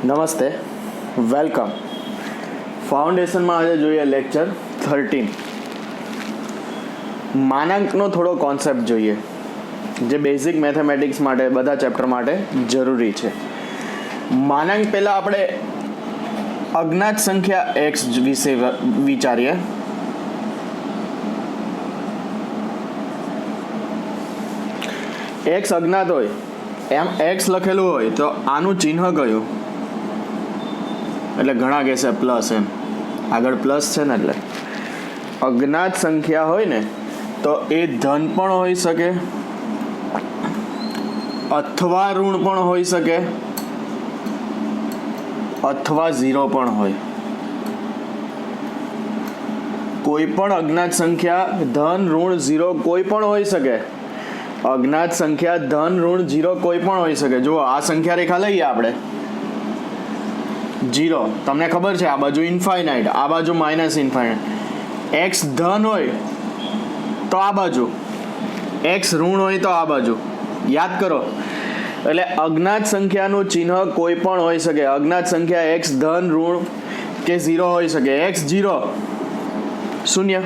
નમસ્તે, વેલકમ. ફાઉન્ડેશનમાં આજે જોઈએ લેક્ચર 13. માનાંકનો થોડો કોન્સેપ્ટ જોઈએ જે બેઝિક મેથેમેટિક્સ માટે બધા ચેપ્ટર માટે જરૂરી છે. માનાંક પહેલાં આપણે અજ્ઞાત સંખ્યા એક્સ વિશે વિચારીએ. એક્સ અજ્ઞાત હોય, એમ એક્સ લખેલું હોય તો આનું ચિહ્ન કયું? એટલે ઘણા કહેશે પ્લસ, એમ આગળ પ્લસ છે ને. એટલે અજ્ઞાત સંખ્યા હોય ને તો એ ધન પણ હોઈ શકે અથવા ઋણ પણ હોઈ શકે અથવા ઝીરો પણ હોય. કોઈ પણ અજ્ઞાત સંખ્યા ધન ઋણ ઝીરો કોઈ પણ હોઈ શકે. અજ્ઞાત સંખ્યા ધન ઋણ ઝીરો કોઈ પણ હોઈ શકે. જુઓ, આ સંખ્યા રેખા લઈએ આપણે. ઝીરો તમને ખબર છે, આ બાજુ ઇન્ફાઇનાઇટ, આ બાજુ માઇનસ ઇન્ફાઇનાઇટ. એક્સ ધન હોય તો આ બાજુ, એક્સ ઋણ હોય તો આ બાજુ. યાદ કરો. એટલે અજ્ઞાત સંખ્યાનું ચિહ્ન કોઈ પણ હોઈ શકે. અજ્ઞાત સંખ્યા એક્સ ધન ઋણ કે ઝીરો હોઈ શકે. એક્સ ઝીરો શૂન્ય,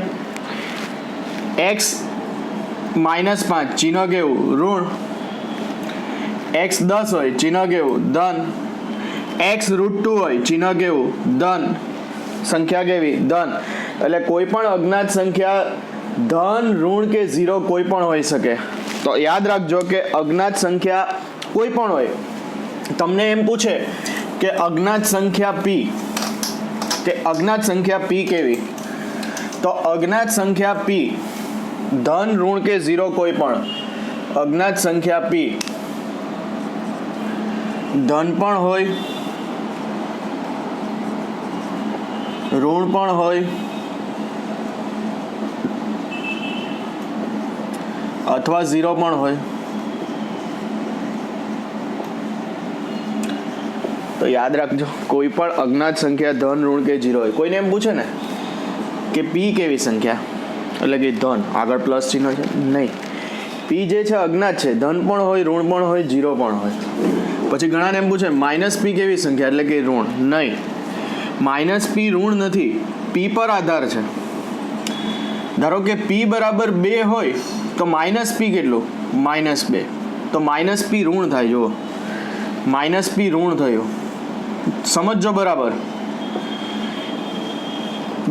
એક્સ -5 ચિહ્ન કેવું? ઋણ. એક્સ 10 હોય ચિહ્ન કેવું? ધન. એક્સ √2 હોય ચિહ્ન કેવું? ધન. સંખ્યા કેવી? ધન. એટલે કોઈ પણ અજ્ઞાત સંખ્યા ધન ઋણ કે ઝીરો કોઈ પણ હોઈ શકે. તો યાદ રાખજો કે અજ્ઞાત સંખ્યા કોઈ પણ હોય. તમને એમ પૂછે કે અજ્ઞાત સંખ્યા પી, કે અજ્ઞાત સંખ્યા પી કેવી? તો અજ્ઞાત સંખ્યા પી ધન ઋણ કે ઝીરો કોઈ પણ. અજ્ઞાત સંખ્યા પી ધન પણ હોય, ઋણ પણ હોય અથવા ઝીરો પણ હોય. તો યાદ રાખજો, કોઈ પણ અજ્ઞાત સંખ્યા ધન ઋણ કે ઝીરો હોય. કોઈને એમ પૂછે ને કે પી કેવી સંખ્યા, એટલે કે ધન, આગળ પ્લસ ચિહ્ન છે નહીં. પી જે છે અજ્ઞાત છે, ધન પણ હોય, ઋણ પણ હોય, ઝીરો પણ હોય. પછી ઘણાને એમ પૂછે માઇનસ પી કેવી સંખ્યા, એટલે કે ઋણ. નહીં, માઇનસ પી ઋણ નથી, પી પર આધાર છે. ધારો કે પી બરાબર 2 હોય તો માઇનસ પી કેટલું? -2. તો માઇનસ પી ઋણ થાય. જુઓ, માઇનસ પી ઋણ થયું. સમજજો બરાબર.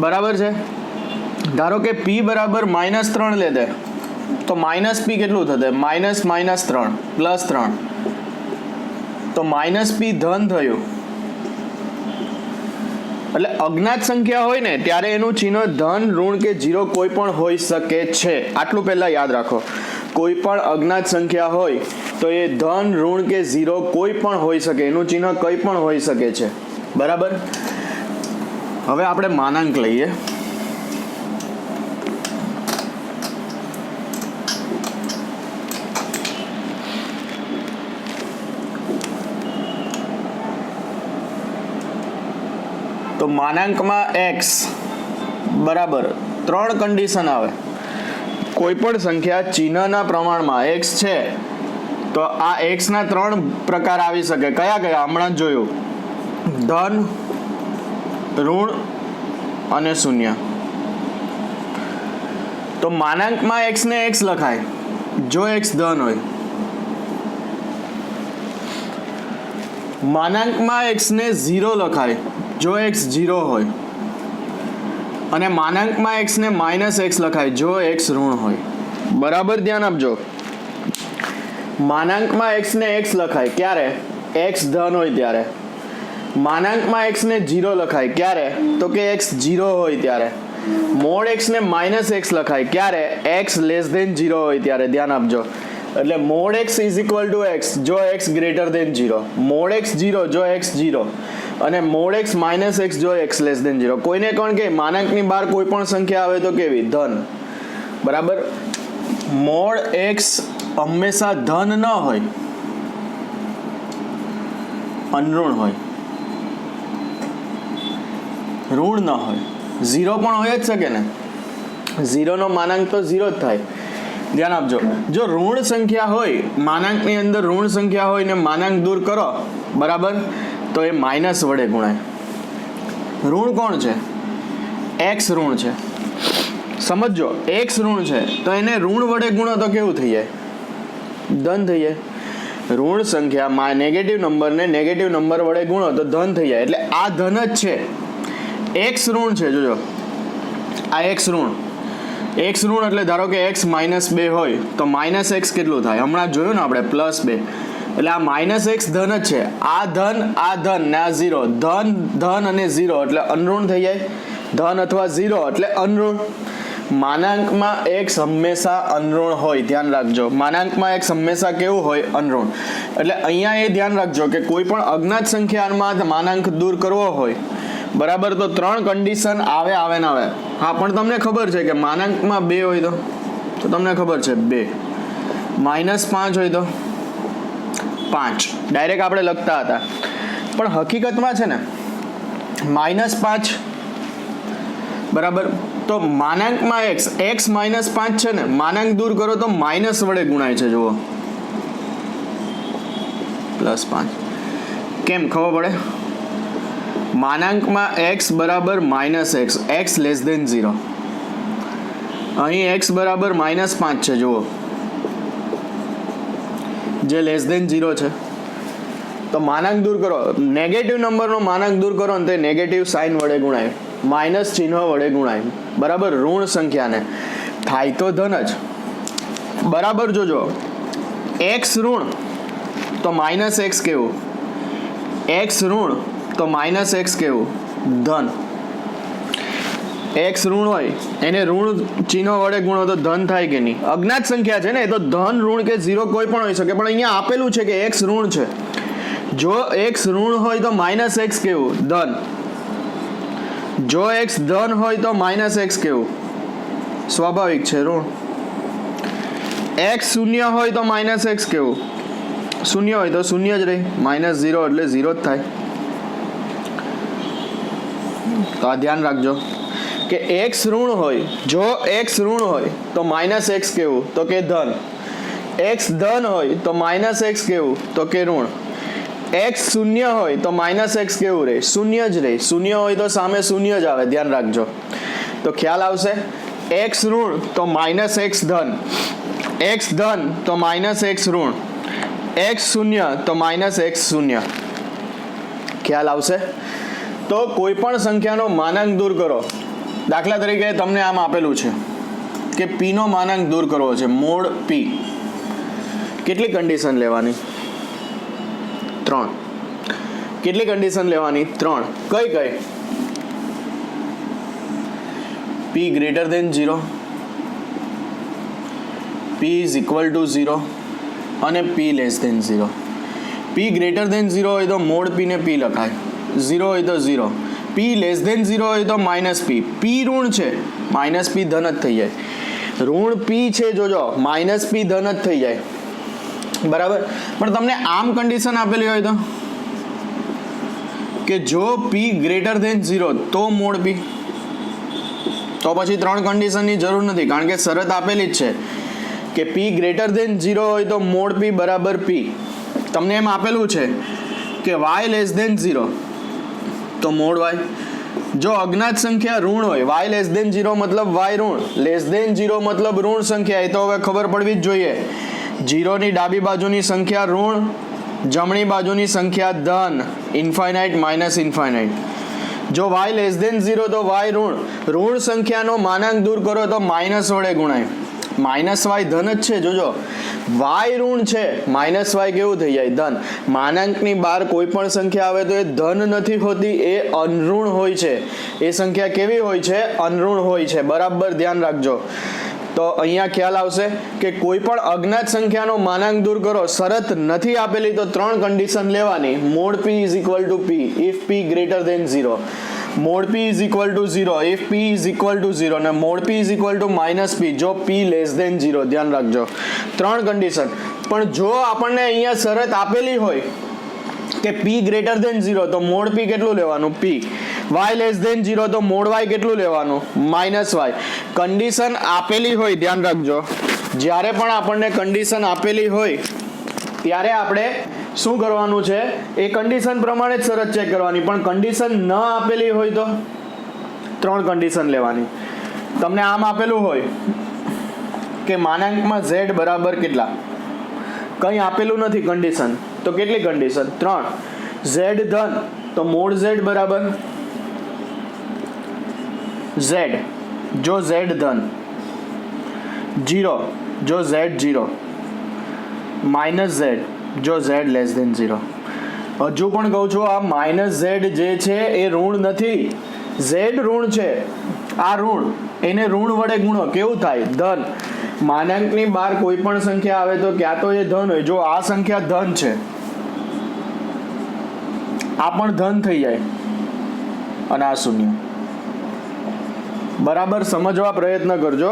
બરાબર છે. ધારો કે પી બરાબર -3 લે દે તો માઇનસ પી કેટલું થશે? -3 +3. તો માઇનસ પી ધન થયું. એટલે અજ્ઞાત સંખ્યા હોય ને ત્યારે એનું ચિહ્ન ધન ઋણ કે ઝીરો કોઈ પણ હોઈ શકે છે. આટલું પહેલા યાદ રાખો. કોઈ પણ અજ્ઞાત સંખ્યા હોય તો એ ધન ઋણ કે ઝીરો કોઈ પણ હોઈ શકે. એનું ચિહ્ન કંઈ પણ હોઈ શકે છે. બરાબર. હવે આપણે માનાંક લઈએ. તો માનાંકમાં x બરાબર 3 કન્ડિશન આવે. કોઈ પણ સંખ્યા ચિહ્નના પ્રમાણમાં x છે તો આ x ના 3 પ્રકાર આવી શકે. કયા કયા? હમણાં જ જોયું. ધન, ઋણ અને શૂન્ય. તો માનાંકમાં x ને x લખાય જો x ધન હોય. માનાંકમાં x ને 0 લખાય જો x 0 હોય. અને માનાંકમાં x ને -x લખાય જો x ઋણ હોય. બરાબર ધ્યાન આપજો. માનાંકમાં x ને x લખાય ક્યારે? x ધન હોય ત્યારે. માનાંકમાં x ને 0 લખાય ક્યારે? તો કે x 0 હોય ત્યારે. મોડ x ને -x લખાય ક્યારે? x <0 હોય ત્યારે. ધ્યાન આપજો. એટલે મોડ x = x જો x <0. મોડ x 0 જો x 0 અને મોડ x -x જો x <0. કોઈને કોણ કે માનાંકની બહાર કોઈ પણ સંખ્યા આવે તો કેવી? ધન. બરાબર. મોડ x હંમેશા ધન ન હોય, અનઋણ હોય, ઋણ ન હોય. 0 પણ હોય જ શકે ને. 0 નો માનાંક તો 0 જ થાય. ધ્યાન આપજો. જો ઋણ સંખ્યા હોય, માનાંકની અંદર ઋણ સંખ્યા હોય ને માનાંક દૂર કરો, બરાબર, તો એ માઇનસ વડે ગુણાય. ઋણ કોણ છે? એક્સ ઋણ છે. સમજો, એક્સ ઋણ છે તો એને ઋણ વડે ગુણો તો કેવું થઈ જાય? ધન થઈ જાય. ઋણ સંખ્યામાં નેગેટિવ નંબરને નેગેટિવ નંબર વડે ગુણો તો ધન થઈ જાય. એટલે આ ધન જ છે. એક્સ ઋણ છે. જોજો, આ એક્સ ઋણ. એક્સ ઋણ એટલે ધારો કે એક્સ -2 હોય તો માઇનસ એક્સ કેટલું થાય? હમણાં જોયું ને આપણે, +2. એટલે આ માઇનસ એક્સ ધન જ છે. આ ધન ને આ 0. ધન અને 0 એટલે અનઋણ થઈ જાય. ધન અથવા 0 એટલે અનઋણ. માનાંકમાં એક્સ હંમેશા અનઋણ હોય, ધ્યાન રાખજો. માનાંકમાં એક્સ હંમેશા કેવું હોય? અનઋણ. એટલે અહીંયા એ ધ્યાન રાખજો કે કોઈ પણ અજ્ઞાત સંખ્યામાં માનાંક દૂર કરવો હોય, બરાબર, તો 3 કન્ડિશન આવે ને આવે. હા, પણ તમને ખબર છે કે માનાંકમાં 2 હોય તો તમને ખબર છે 2, -5 હોય તો 5 ડાયરેક્ટ આપણે લખતા હતા. પણ હકીકતમાં છે ને -5, બરાબર, તો માનાંકમાં x -5 છે ને, માનાંક દૂર કરો તો માઇનસ વડે ગુણાય છે. જુઓ, +5. કેમ ખબર પડે? માનાંકમાં x બરાબર -x, x <0. અહીં x બરાબર -5 છે. જુઓ, જે <0 છે. તો માનાંક દૂર કરો, નેગેટિવ નંબરનો માનાંક દૂર કરો ને તે નેગેટિવ સાઇન વડે ગુણાય, માઇનસ ચિહ્ન વડે ગુણાય, બરાબર. ઋણ સંખ્યાને થાય તો ધન જ, બરાબર. જોજો, x ઋણ તો -x કેવું? x ઋણ તો -x કેવું? ધન. x ઋણ હોય એને ઋણ ચિહ્ન વડે ગુણો તો ધન થાય કે નહીં? અજ્ઞાત સંખ્યા છે ને, એ તો ધન, ઋણ કે 0 કોઈ પણ હોઈ શકે. પણ અહીંયા આપેલું છે કે x ઋણ છે. જો x ઋણ હોય તો -x કેવું? ધન. જો x ધન હોય તો -x કેવું? સ્વાભાવિક છે, ઋણ. x શૂન્ય હોય તો -x કેવું? શૂન્ય હોય તો શૂન્ય જ રહે. -0 એટલે 0 જ થાય. તો આ ધ્યાન રાખજો કે x ઋણ હોય, જો x ઋણ હોય તો -x કેવું? તો કે ધન. x ધન હોય તો -x કેવું? તો કે ઋણ. x શૂન્ય હોય તો -x કેવું રહે? શૂન્ય જ રહે. શૂન્ય હોય તો સામે શૂન્ય જ આવે, ધ્યાન રાખજો. તો ખ્યાલ આવશે. x ઋણ તો -x ધન, x ધન તો -x ઋણ, x શૂન્ય તો -x શૂન્ય. ખ્યાલ આવશે. તો કોઈ પણ સંખ્યાનો માનાંક દૂર કરો. દાખલા તરીકે તમને આમ આપેલું છે કે p નો માનાંક દૂર કરવો છે, મોડ p. કેટલી કન્ડિશન લેવાની? 3. કેટલી કન્ડિશન લેવાની? 3. કઈ? p greater than 0, p is equal to 0 અને p less than 0. p greater than 0 હોય તો મોડ p ને p લખાય, 0 હોય તો 0. p less than 0 હોય તો -p. p ઋણ છે, -p ધન જ થઈ જાય. ઋણ p છે, જોજો, -p ધન જ થઈ જાય, બરાબર. પણ તમને આમ કન્ડિશન આપેલી હોય તો કે જો p greater than 0 તો મોડ p, તો પછી 3 કન્ડિશનની જરૂર નથી, કારણ કે શરત આપેલી જ છે કે p greater than 0 હોય તો મોડ p બરાબર p. તમને એમ આપેલું છે કે y less than 0 તો મોડ y. જો અજ્ઞાત સંખ્યા ઋણ હોય, y less than 0 મતલબ y ઋણ, less than 0 મતલબ ઋણ સંખ્યા. એ તો હવે ખબર પડવી જ જોઈએ. 0 ની ડાબી બાજુની સંખ્યા ઋણ, જમણી બાજુની સંખ્યા ધન, ઇન્ફાઇનાઇટ માઇનસ ઇન્ફાઇનાઇટ. જો y less than 0 તો y ઋણ. ઋણ સંખ્યાનો માનાંક દૂર કરો તો માઇનસ વડે ગુણાય. -y ધન જ છે. જોજો, y ઋણ છે, -y કેવું થઈ જાય? ધન. માનાંકની બહાર કોઈ પણ સંખ્યા આવે તો એ ધન નથી હોતી, એ અનઋણ હોય છે. એ સંખ્યા કેવી હોય છે? અનઋણ હોય છે, બરાબર. ધ્યાન રાખજો. તો અહીંયા ખ્યાલ આવશે કે કોઈ પણ અજ્ઞાત સંખ્યાનો માનાંક દૂર કરો, શરત નથી આપેલી તો 3 કન્ડિશન લેવાની. Mode p is equal to p if p greater than 0, mode p is equal to 0 if p is equal to 0, અને mode p is equal to -p જો p less than 0. ધ્યાન રાખજો, 3 કન્ડિશન. પણ જો આપણને અહીંયા શરત આપેલી હોય કે p greater than 0 તો મોડ p કેટલું લેવાનું? p. y less than 0 તો મોડ y કેટલું લેવાનું? -y. કન્ડિશન આપેલી હોય, ધ્યાન રાખજો, જ્યારે પણ આપણને કન્ડિશન આપેલી હોય ત્યારે આપણે શું કરવાનું છે, એ કન્ડિશન પ્રમાણે જ શરત ચેક કરવાની, પણ કન્ડિશન ન આપેલી હોય તો 3 કન્ડિશન લેવાની. તમને આમ આપેલું હોય કે માનાંકમાં z બરાબર કેટલા, કંઈ આપેલું નથી કન્ડિશન, તો કેટલી કન્ડિશન 3. z ધન તો મોડ z બરાબર z જો z ધન, 0 જો z 0, માઇનસ z જો z લેસ દેન 0. હજુ પણ કહું છું, આ માઇનસ z જે છે એ ઋણ નથી, z ઋણ છે, આ ઋણ, એને ઋણ વડે ગુણો, કેવું થાય ધન. માનાંકની બહાર કોઈ પણ સંખ્યા આવે તો ક્યાં તો એ ધન હોય, જો આ સંખ્યા ધન છે, આ પણ ધન થઈ જાય અને આ શૂન્ય. બરાબર સમજવા પ્રયત્ન કરજો.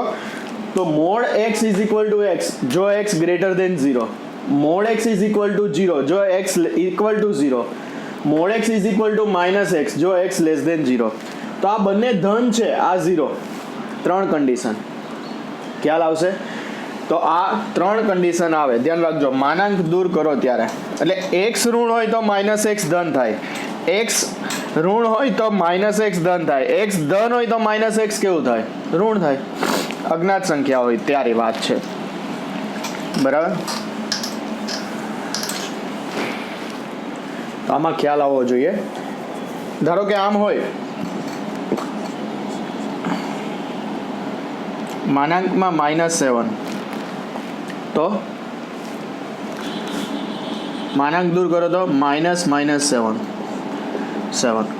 તો mode x is equal two x જો x greater than 0, mod x is equal to 0 જો x equal to 0, mod x is equal to minus x જો x લેસ દેન 0. તો આ બંને ધન છે, આ 0. 3 કન્ડિશન ખ્યાલ આવશે. તો આ 3 કન્ડિશન આવે, ધ્યાન રાખજો. માનાંક દૂર કરો ત્યારે, એટલે x ઋણ હોય તો માઇનસ x ધન થાય, x ઋણ હોય તો માઇનસ x ધન થાય, x ધન હોય તો માઇનસ x કેવું થાય, ઋણ થાય. અજ્ઞાત સંખ્યા હોય ત્યારે વાત છે, બરાબર. તો આમાં ખ્યાલ આવવો જોઈએ. ધારો કે આમ હોય, માનાંકમાં -7, તો માનાંક દૂર કરો તો -7.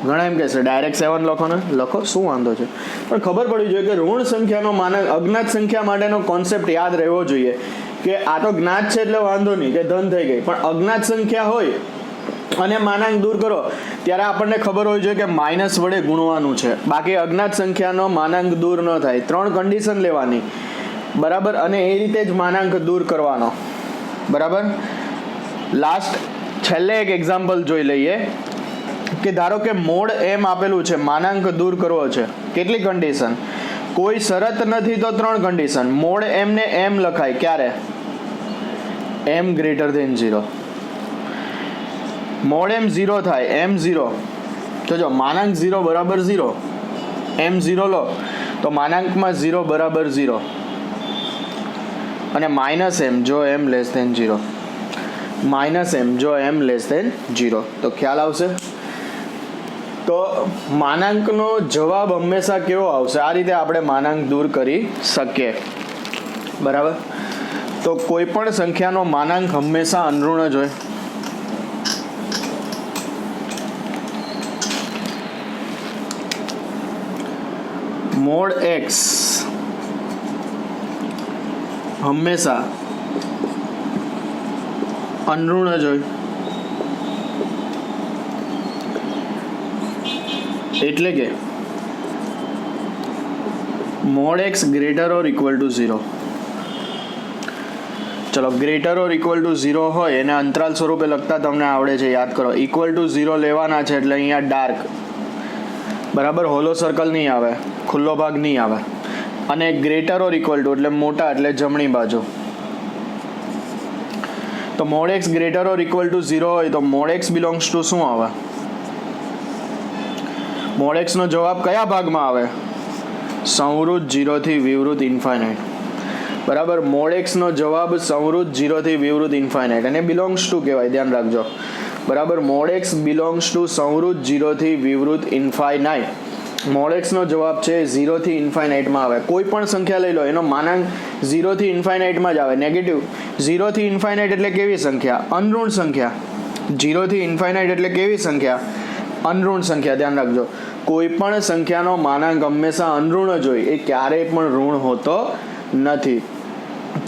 ઘણા એમ કહેશે ડાયરેક્ટ 7 લખો ને, લખો, શું વાંધો છે, પણ ખબર પડવી જોઈએ કે ઋણ સંખ્યાનો માનાંક, અજ્ઞાત સંખ્યા માટેનો કોન્સેપ્ટ યાદ રહેવો જોઈએ કે આ તો જ્ઞાત છે એટલે વાંધો નહીં કે ધન થઈ ગઈ, પણ અજ્ઞાત સંખ્યા હોય અને માનાંક દૂર કરો ત્યારે આપણને ખબર હોવી જોઈએ કે માઇનસ વડે ગુણવાનું છે, બાકી અજ્ઞાત સંખ્યાનો માનાંક દૂર ન થાય. 3 કન્ડિશન લેવાની, બરાબર, અને એ રીતે જ માનાંક દૂર કરવાનો, બરાબર. લાસ્ટ છેલ્લે એક એક્ઝામ્પલ જોઈ લઈએ કે ધારો કે મોડ m આપેલું છે, માનાંક દૂર કરવો છે, કેટલી કન્ડિશન, કોઈ શરત નથી તો 3 કન્ડિશન. મોડ m ને m લખાય ક્યારે, m greater than 0. Mode m 0 થાય, m 0, તો જો માનાંક 0 બરાબર 0, m 0 લો તો માનાંકમાં 0 બરાબર 0, અને માઇનસ m જો m less than 0, minus m જો m લેસ દેન 0. તો ખ્યાલ આવશે. તો માનાંકનો જવાબ હંમેશા કેવો આવશે, આ રીતે આપણે માનાંક દૂર કરી શકીએ, બરાબર. તો કોઈ પણ સંખ્યાનો માનાંક હંમેશા અનઋણ જ હોય. મોડ x હંમેશા અનઋણ જ હોય, એટલે કે mode x greater or equal to 0. ચલો, ગ્રેટર ઓર ઇક્વલ ટુ 0 હોય એને અંતરાલ સ્વરૂપે લખતા તમને આવડે છે, યાદ કરો. ઇક્વલ ટુ 0 લેવાના છે એટલે અહીંયા ડાર્ક, બરાબર, હોલો સર્કલ નહીં આવે, ખુલ્લો ભાગ નહીં આવે, અને ગ્રેટર ઓર ઇક્વલ ટુ એટલે મોટા એટલે જમણી બાજુ. તો mode x greater or equal to 0 હોય તો મોડ x બિલોંગ્સ ટુ શું આવે, મોડ x નો જવાબ કયા ભાગમાં આવે, સંવૃત 0 થી વિવૃત ઇન્ફાઇનાઇટ, બરાબર. મોડ x નો જવાબ સંવૃત 0 થી વિવૃત ઇન્ફાઇનાઇટ, અને બિલોંગ્સ ટુ કહેવાય, ધ્યાન રાખજો, બરાબર. મોડ x બિલોંગ્સ ટુ સંવૃત 0 થી વિવૃત ઇન્ફાઇનાઇટ. મોડ x નો જવાબ છે 0 થી ઇન્ફાઇનાઇટમાં આવે. કોઈ પણ સંખ્યા લઈ લો, એનો માનાંક 0 થી ઇન્ફાઇનાઇટમાં જ આવે, નેગેટિવ. 0 થી ઇન્ફાઇનાઇટ એટલે કેવી સંખ્યા, અનઋણ સંખ્યા. 0 થી ઇન્ફાઇનાઇટ એટલે કેવી સંખ્યા, અનઋણ સંખ્યા. ધ્યાન રાખજો, કોઈ પણ સંખ્યાનો માનાંક હંમેશા અનઋણ જ હોય, એ ક્યારેય પણ ઋણ હોતો નથી.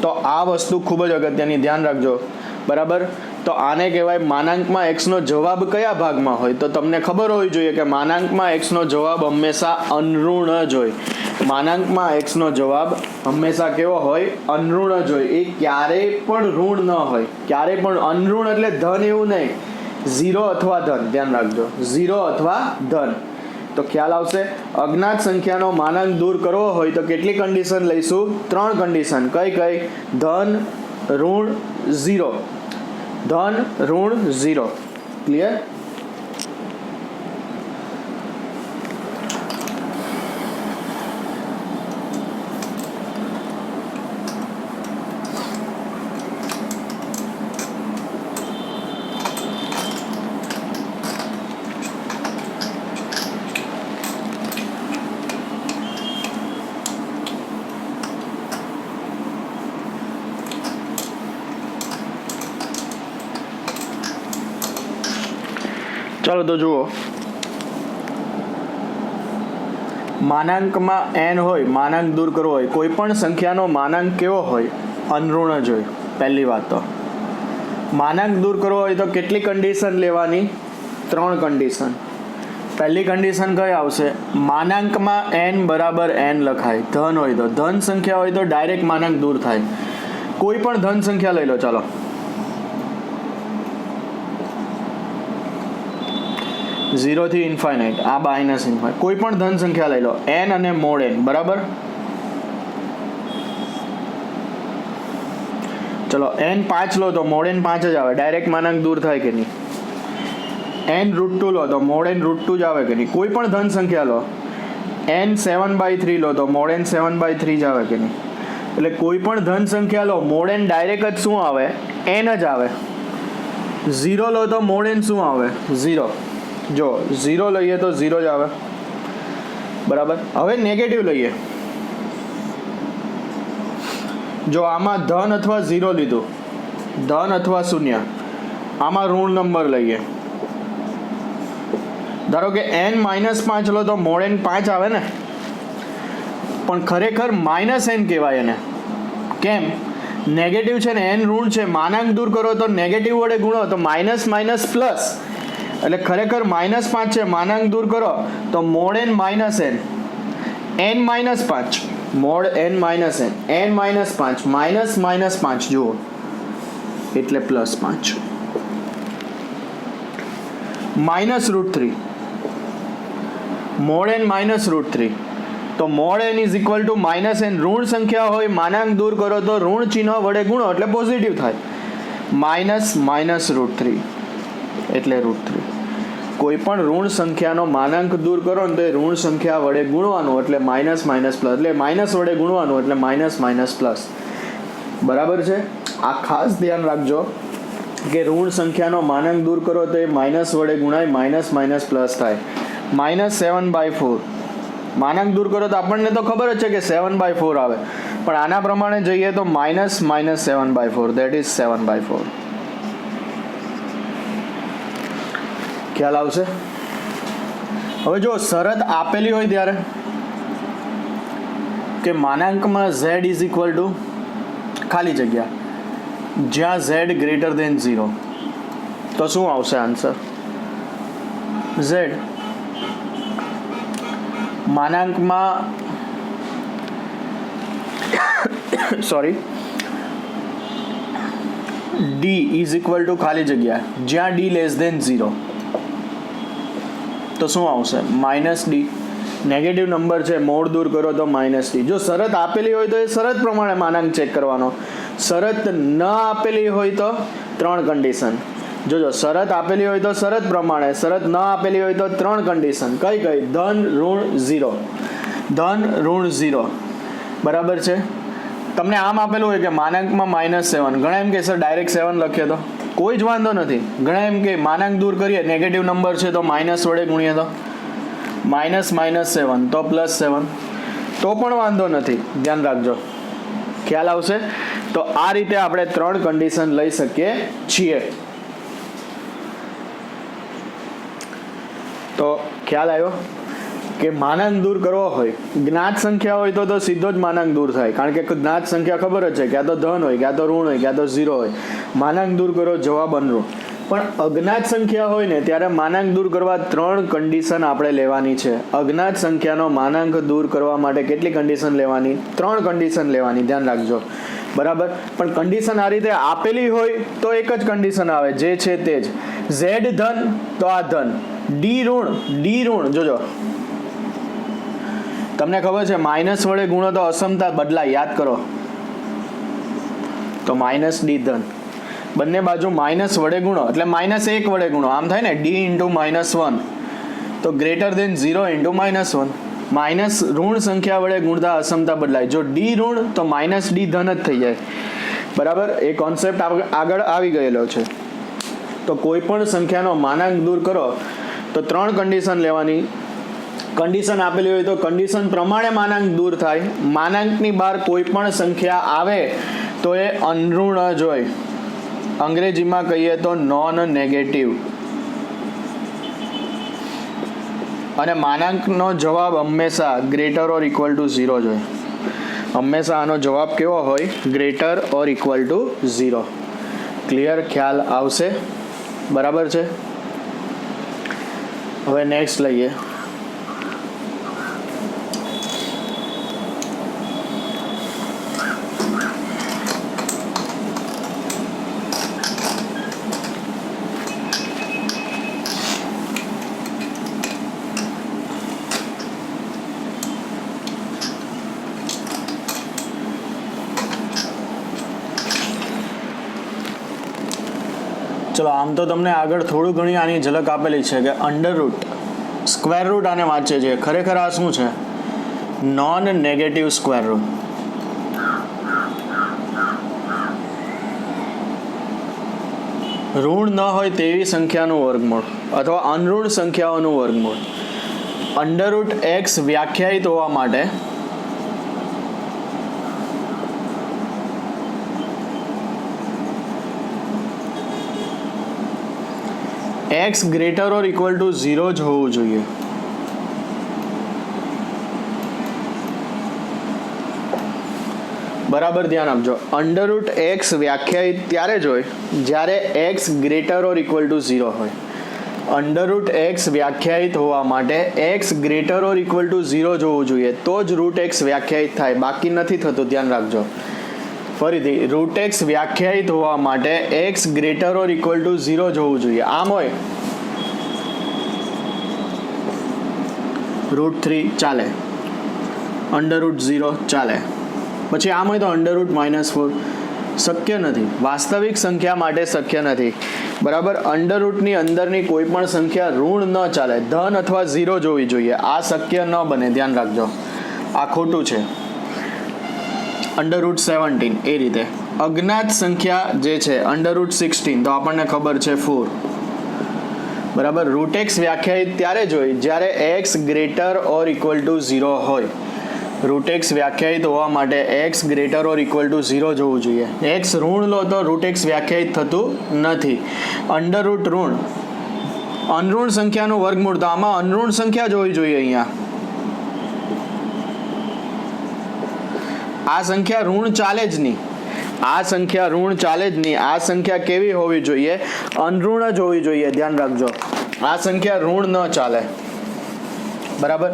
તો આ વસ્તુ ખૂબ જ અગત્યની, ધ્યાન રાખજો, બરાબર. તો આને કહેવાય માનાંકમાં x નો જવાબ કયા ભાગમાં હોય, તો તમને ખબર હોવી જોઈએ કે માનાંકમાં x નો જવાબ હંમેશા અનઋણ જ હોય. માનાંકમાં x નો જવાબ હંમેશા કેવો હોય, અનઋણ જ હોય, એ ક્યારેય પણ ઋણ ન હોય, ક્યારેય પણ. અનઋણ એટલે ધન એવું નહીં, 0 અથવા ધન, ધ્યાન રાખજો, 0 અથવા ધન. તો ખ્યાલ આવશે. અજ્ઞાત સંખ્યાનો માનાંક દૂર કરવો હોય તો કેટલી કન્ડિશન લઈશું, 3 કન્ડિશન. કઈ કઈ, ધન, ઋણ, 0. ધન ઋણ 0. ક્લિયર? ચાલો તો જુઓ, માનાંકમાં n હોય, માનાંક દૂર કરવો હોય, કોઈ પણ સંખ્યાનો માનાંક કેવો હોય? અનઋણ જ હોય. પહેલી વાત તો માનાંક દૂર કરવો હોય તો કેટલી કન્ડિશન લેવાની? 3 કન્ડિશન. પહેલી કન્ડિશન કઈ આવશે? માનાંકમાં n બરાબર n લખાય. ધન હોય તો, ધન સંખ્યા હોય તો ડાયરેક્ટ માનાંક દૂર થાય. કોઈ પણ ધન સંખ્યા લઈ લો. ચાલો, 0 થી ઇન્ફાઇનાઇટ, આ માઇનસ ઇન્ફાઇનાઇટ. કોઈ પણ ધન સંખ્યા લઈ લો, n અને મોડ n, બરાબર? ચલો, n 5 લો તો મોડ n 5 જ આવે, ડાયરેક્ટ માનાંક દૂર થાય કે નહીં? n √2 લો તો મોડ n √2 જ આવે કે નહીં? કોઈ પણ ધન સંખ્યા લો, n 7/3 લો તો મોડ n 7/3 જ આવે કે નહીં? એટલે કોઈ પણ ધન સંખ્યા લો, મોડ n ડાયરેક્ટ જ શું આવે? n જ આવે. 0 લો તો મોડ n શું આવે? 0. જો 0 લઈએ તો 0 જ આવે, બરાબર? હવે નેગેટિવ લઈએ. જો આમાં ધન અથવા 0 લીધું, ધન અથવા 0, આમાં ઋણ નંબર લઈએ. ધારો કે n -5 લો તો મોડ n 5 આવે ને, પણ ખરેખર -n કહેવાય એને. કેમ? નેગેટિવ છે ને, n ઋણ છે, માનાંક દૂર કરો તો નેગેટિવ વડે ગુણો તો માઇનસ માઇનસ પ્લસ, એટલે ખરેખર -5 છે, માનાંક દૂર કરો તો mode n -n, n -5, mode n -n, n -5, -5 જુઓ એટલે +5, -√3, મોડ n -√3, તો mode n is equal two -n. ઋણ સંખ્યા હોય, માનાંક દૂર કરો તો ઋણ ચિહ્ન વડે ગુણો એટલે પોઝિટિવ થાય. -√3 એટલે √3. કોઈ પણ ઋણ સંખ્યાનો માનાંક દૂર કરો ને તો એ ઋણ સંખ્યા વડે ગુણવાનું એટલે માઇનસ માઇનસ પ્લસ, એટલે માઇનસ વડે ગુણવાનું એટલે માઇનસ માઇનસ પ્લસ. બરાબર છે? આ ખાસ ધ્યાન રાખજો કે ઋણ સંખ્યાનો માનાંક દૂર કરો તો એ માઇનસ વડે ગુણાય, માઇનસ માઇનસ પ્લસ થાય. -7/4 માનાંક દૂર કરો તો આપણને તો ખબર જ છે કે 7/4 આવે, પણ આના પ્રમાણે જઈએ તો -7/4, દેટ ઇઝ 7/4. ખ્યાલ આવશે? હવે જો શરત આપેલી હોય ત્યારે કે માનાંકમાં z ઇઝ ઇક્વલ ટુ ખાલી જગ્યા, જ્યાં z ગ્રેટર દેન 0, તો શું આવશે આન્સર? z માનાંકમાં sorry d is equal to ખાલી જગ્યા, જ્યાં d લેસ દેન 0, તો શું આવશે? -d. નેગેટિવ નંબર છે, મોડ દૂર કરો તો -d. જો શરત આપેલી હોય તો એ શરત પ્રમાણે માનાંક ચેક કરવાનો. શરત ન આપેલી હોય તો 3 કન્ડિશન. જોજો, શરત આપેલી હોય તો શરત પ્રમાણે, શરત ન આપેલી હોય તો 3 કન્ડિશન. કઈ કઈ? ધન ઋણ 0, ધન ઋણ 0, બરાબર છે? તમને આમ આપેલું હોય કે માનાંકમાં -7, ઘણા એમ કે સર ડાયરેક્ટ 7 લખીએ તો કોઈ જ વાંધો નથી. ઘણા એમ કે માનાંક દૂર કરીએ, નેગેટિવ નંબર છે તો માઇનસ વડે ગુણીએ તો -7 તો +7, તો પણ વાંધો નથી. ધ્યાન રાખજો. ખ્યાલ આવશે? તો આ રીતે આપણે 3 કન્ડિશન લઈ શકીએ છીએ. તો ખ્યાલ આવ્યો કે માનાંક દૂર કરવો હોય, જ્ઞાત સંખ્યા હોય તો સીધો જ માનાંક દૂર થાય, કારણ કે જ્ઞાત સંખ્યા ખબર જ છે, ક્યાં તો ધન હોય, ક્યાં તો ઋણ હોય, ક્યાં તો 0 હોય. માનાંક દૂર કરો, જવાબ અનઋણ. પણ અજ્ઞાત સંખ્યા હોય ને ત્યારે માનાંક દૂર કરવા 3 કન્ડિશન આપણે લેવાની છે. અજ્ઞાત સંખ્યાનો માનાંક દૂર કરવા માટે કેટલી કન્ડિશન લેવાની? 3 કન્ડિશન લેવાની. ધ્યાન રાખજો, બરાબર? પણ કન્ડિશન આ રીતે આપેલી હોય તો એક જ કન્ડિશન આવે, જે છે તે જ. z ધન તો આ ધન, d ઋણ, જોજો તમને ખબર છે માઇનસ વડે ગુણો તો અસમતા બદલાય, યાદ કરો. તો -d ધન, બંને બાજુ માઇનસ વડે ગુણો એટલે -1 વડે ગુણો, આમ થાય ને d ઇન્ટુ -1, તો ગ્રેટર દેન 0 ઇન્ટુ -1. માઇનસ ઋણ સંખ્યા વડે ગુણતા અસમતા બદલાય. જો d ઋણ તો -d ધન જ થઈ જાય. બરાબર, એ કોન્સેપ્ટ આગળ આવી ગયેલો છે. તો કોઈ પણ સંખ્યાનો માનાંક દૂર કરો તો 3 કન્ડિશન લેવાની. કન્ડિશન આપેલી હોય તો કન્ડિશન પ્રમાણે માનાંક દૂર થાય. માનાંકની બહાર કોઈ પણ સંખ્યા આવે તો એ અનઋણ જ હોય. અંગ્રેજીમાં કહીએ તો નોન નેગેટિવ. અને માનાંકનો જવાબ હંમેશા ગ્રેટર ઓર ઇક્વલ ટુ 0 જ હોય. હંમેશા આનો જવાબ કેવો હોય? Greater or equal to 0. Clear? ખ્યાલ આવશે? બરાબર છે. હવે નેક્સ્ટ લઈએ. ચલો, આમ તો તમને આગળ થોડું ઘણી આની ઝલક આપેલી છે કે અંડર રૂટ, સ્ક્વેર રૂટ આને વાંચે છે. ખરેખર આ શું છે? Non negative square root. ઋણ ન હોય તેવી સંખ્યાનું વર્ગમૂળ અથવા અનઋણ સંખ્યાઓનું વર્ગમૂળ. અંડર રૂટ x વ્યાખ્યાયિત હોવા માટે x greater or equal to 0 જ હોવું જોઈએ. બરાબર, ધ્યાન આપજો. અંડર રૂટ x વ્યાખ્યાયિત ત્યારે જ હોય જ્યારે x greater or equal to 0 હોય. અંડર રૂટ x વ્યાખ્યાયિત હોવા માટે x greater or equal to 0 જ હોવું જોઈએ, તો જ રૂટ x વ્યાખ્યાયિત થાય, બાકી નથી થતું. ધ્યાન રાખજો. ફરીથી, રૂટ x વ્યાખ્યાયિત હોવા માટે x greater or equal to 0 જ હોવું જોઈએ. આમ હોય √3 ચાલે, અંડર રૂટ 0 ચાલે, પછી આમ હોય તો અંડર રૂટ -4. શક્ય નથી, વાસ્તવિક સંખ્યા માટે શક્ય નથી. બરાબર, અંડર રૂટની અંદરની કોઈ પણ સંખ્યા ઋણ ન ચાલે, ધન અથવા 0 જ હોવી જોઈએ. આ શક્ય ન બને, ધ્યાન રાખજો. આ ખોટું છે. અંડર રૂટ 17 એ રીતે. અજ્ઞાત સંખ્યા જે છે અંડર રૂટ 16, તો આપણને ખબર છે 4. બરાબર, રૂટ x વ્યાખ્યાયિત ત્યારે જ હોય જ્યારે x greater or equal to 0 હોય. રૂટ x વ્યાખ્યાયિત હોવા માટે x greater or equal to 0 જ હોવું જોઈએ. x ઋણ લો તો રૂટ x વ્યાખ્યાયિત થતું નથી. અંડર રૂટ ઋણ, અનઋણ સંખ્યાનું વર્ગમૂળ, તો આમાં અનઋણ સંખ્યા જ હોવી જોઈએ. અહીંયા આ સંખ્યા ઋણ ચાલે જ નહીં. આ સંખ્યા ઋણ ચાલે જ નહીં. આ સંખ્યા કેવી હોવી જોઈએ? અનઋણ જ હોવી જોઈએ. ધ્યાન રાખજો, આ સંખ્યા ઋણ ન ચાલે. બરાબર,